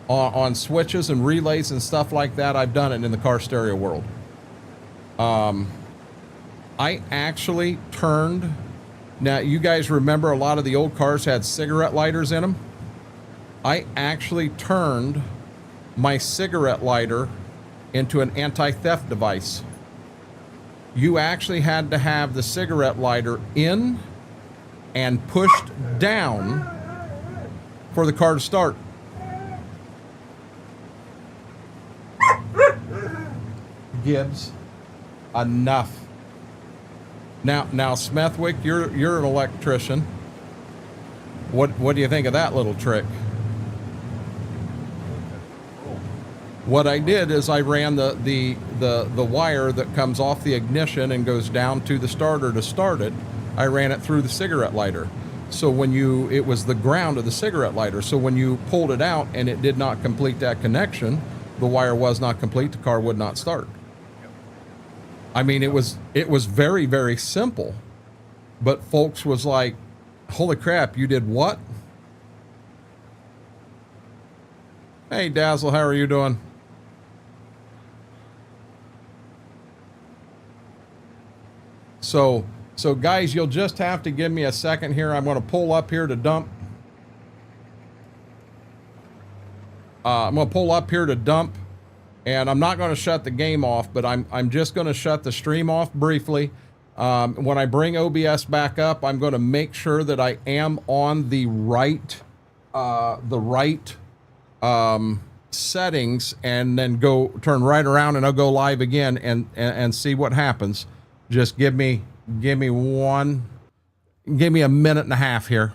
on switches and relays and stuff like that. I've done it in the car stereo world. I actually turned, now you guys remember a lot of the old cars had cigarette lighters in them. I actually turned my cigarette lighter into an anti-theft device. You actually had to have the cigarette lighter in and pushed down for the car to start. Gibbs, enough. Now Smethwick, you're an electrician. What do you think of that little trick? What I did is I ran the wire that comes off the ignition and goes down to the starter to start it. I ran it through the cigarette lighter. So it was the ground of the cigarette lighter. So when you pulled it out and it did not complete that connection, the wire was not complete, the car would not start. I mean, it was very, very simple, but folks was like, holy crap, you did what? Hey Dazzle, how are you doing? So guys, you'll just have to give me a second here. I'm going to pull up here to dump. I'm going to pull up here to dump, and I'm not going to shut the game off, but I'm just going to shut the stream off briefly. When I bring OBS back up, I'm going to make sure that I am on the right settings, and then turn right around, and I'll go live again and see what happens. Just give me a minute and a half here.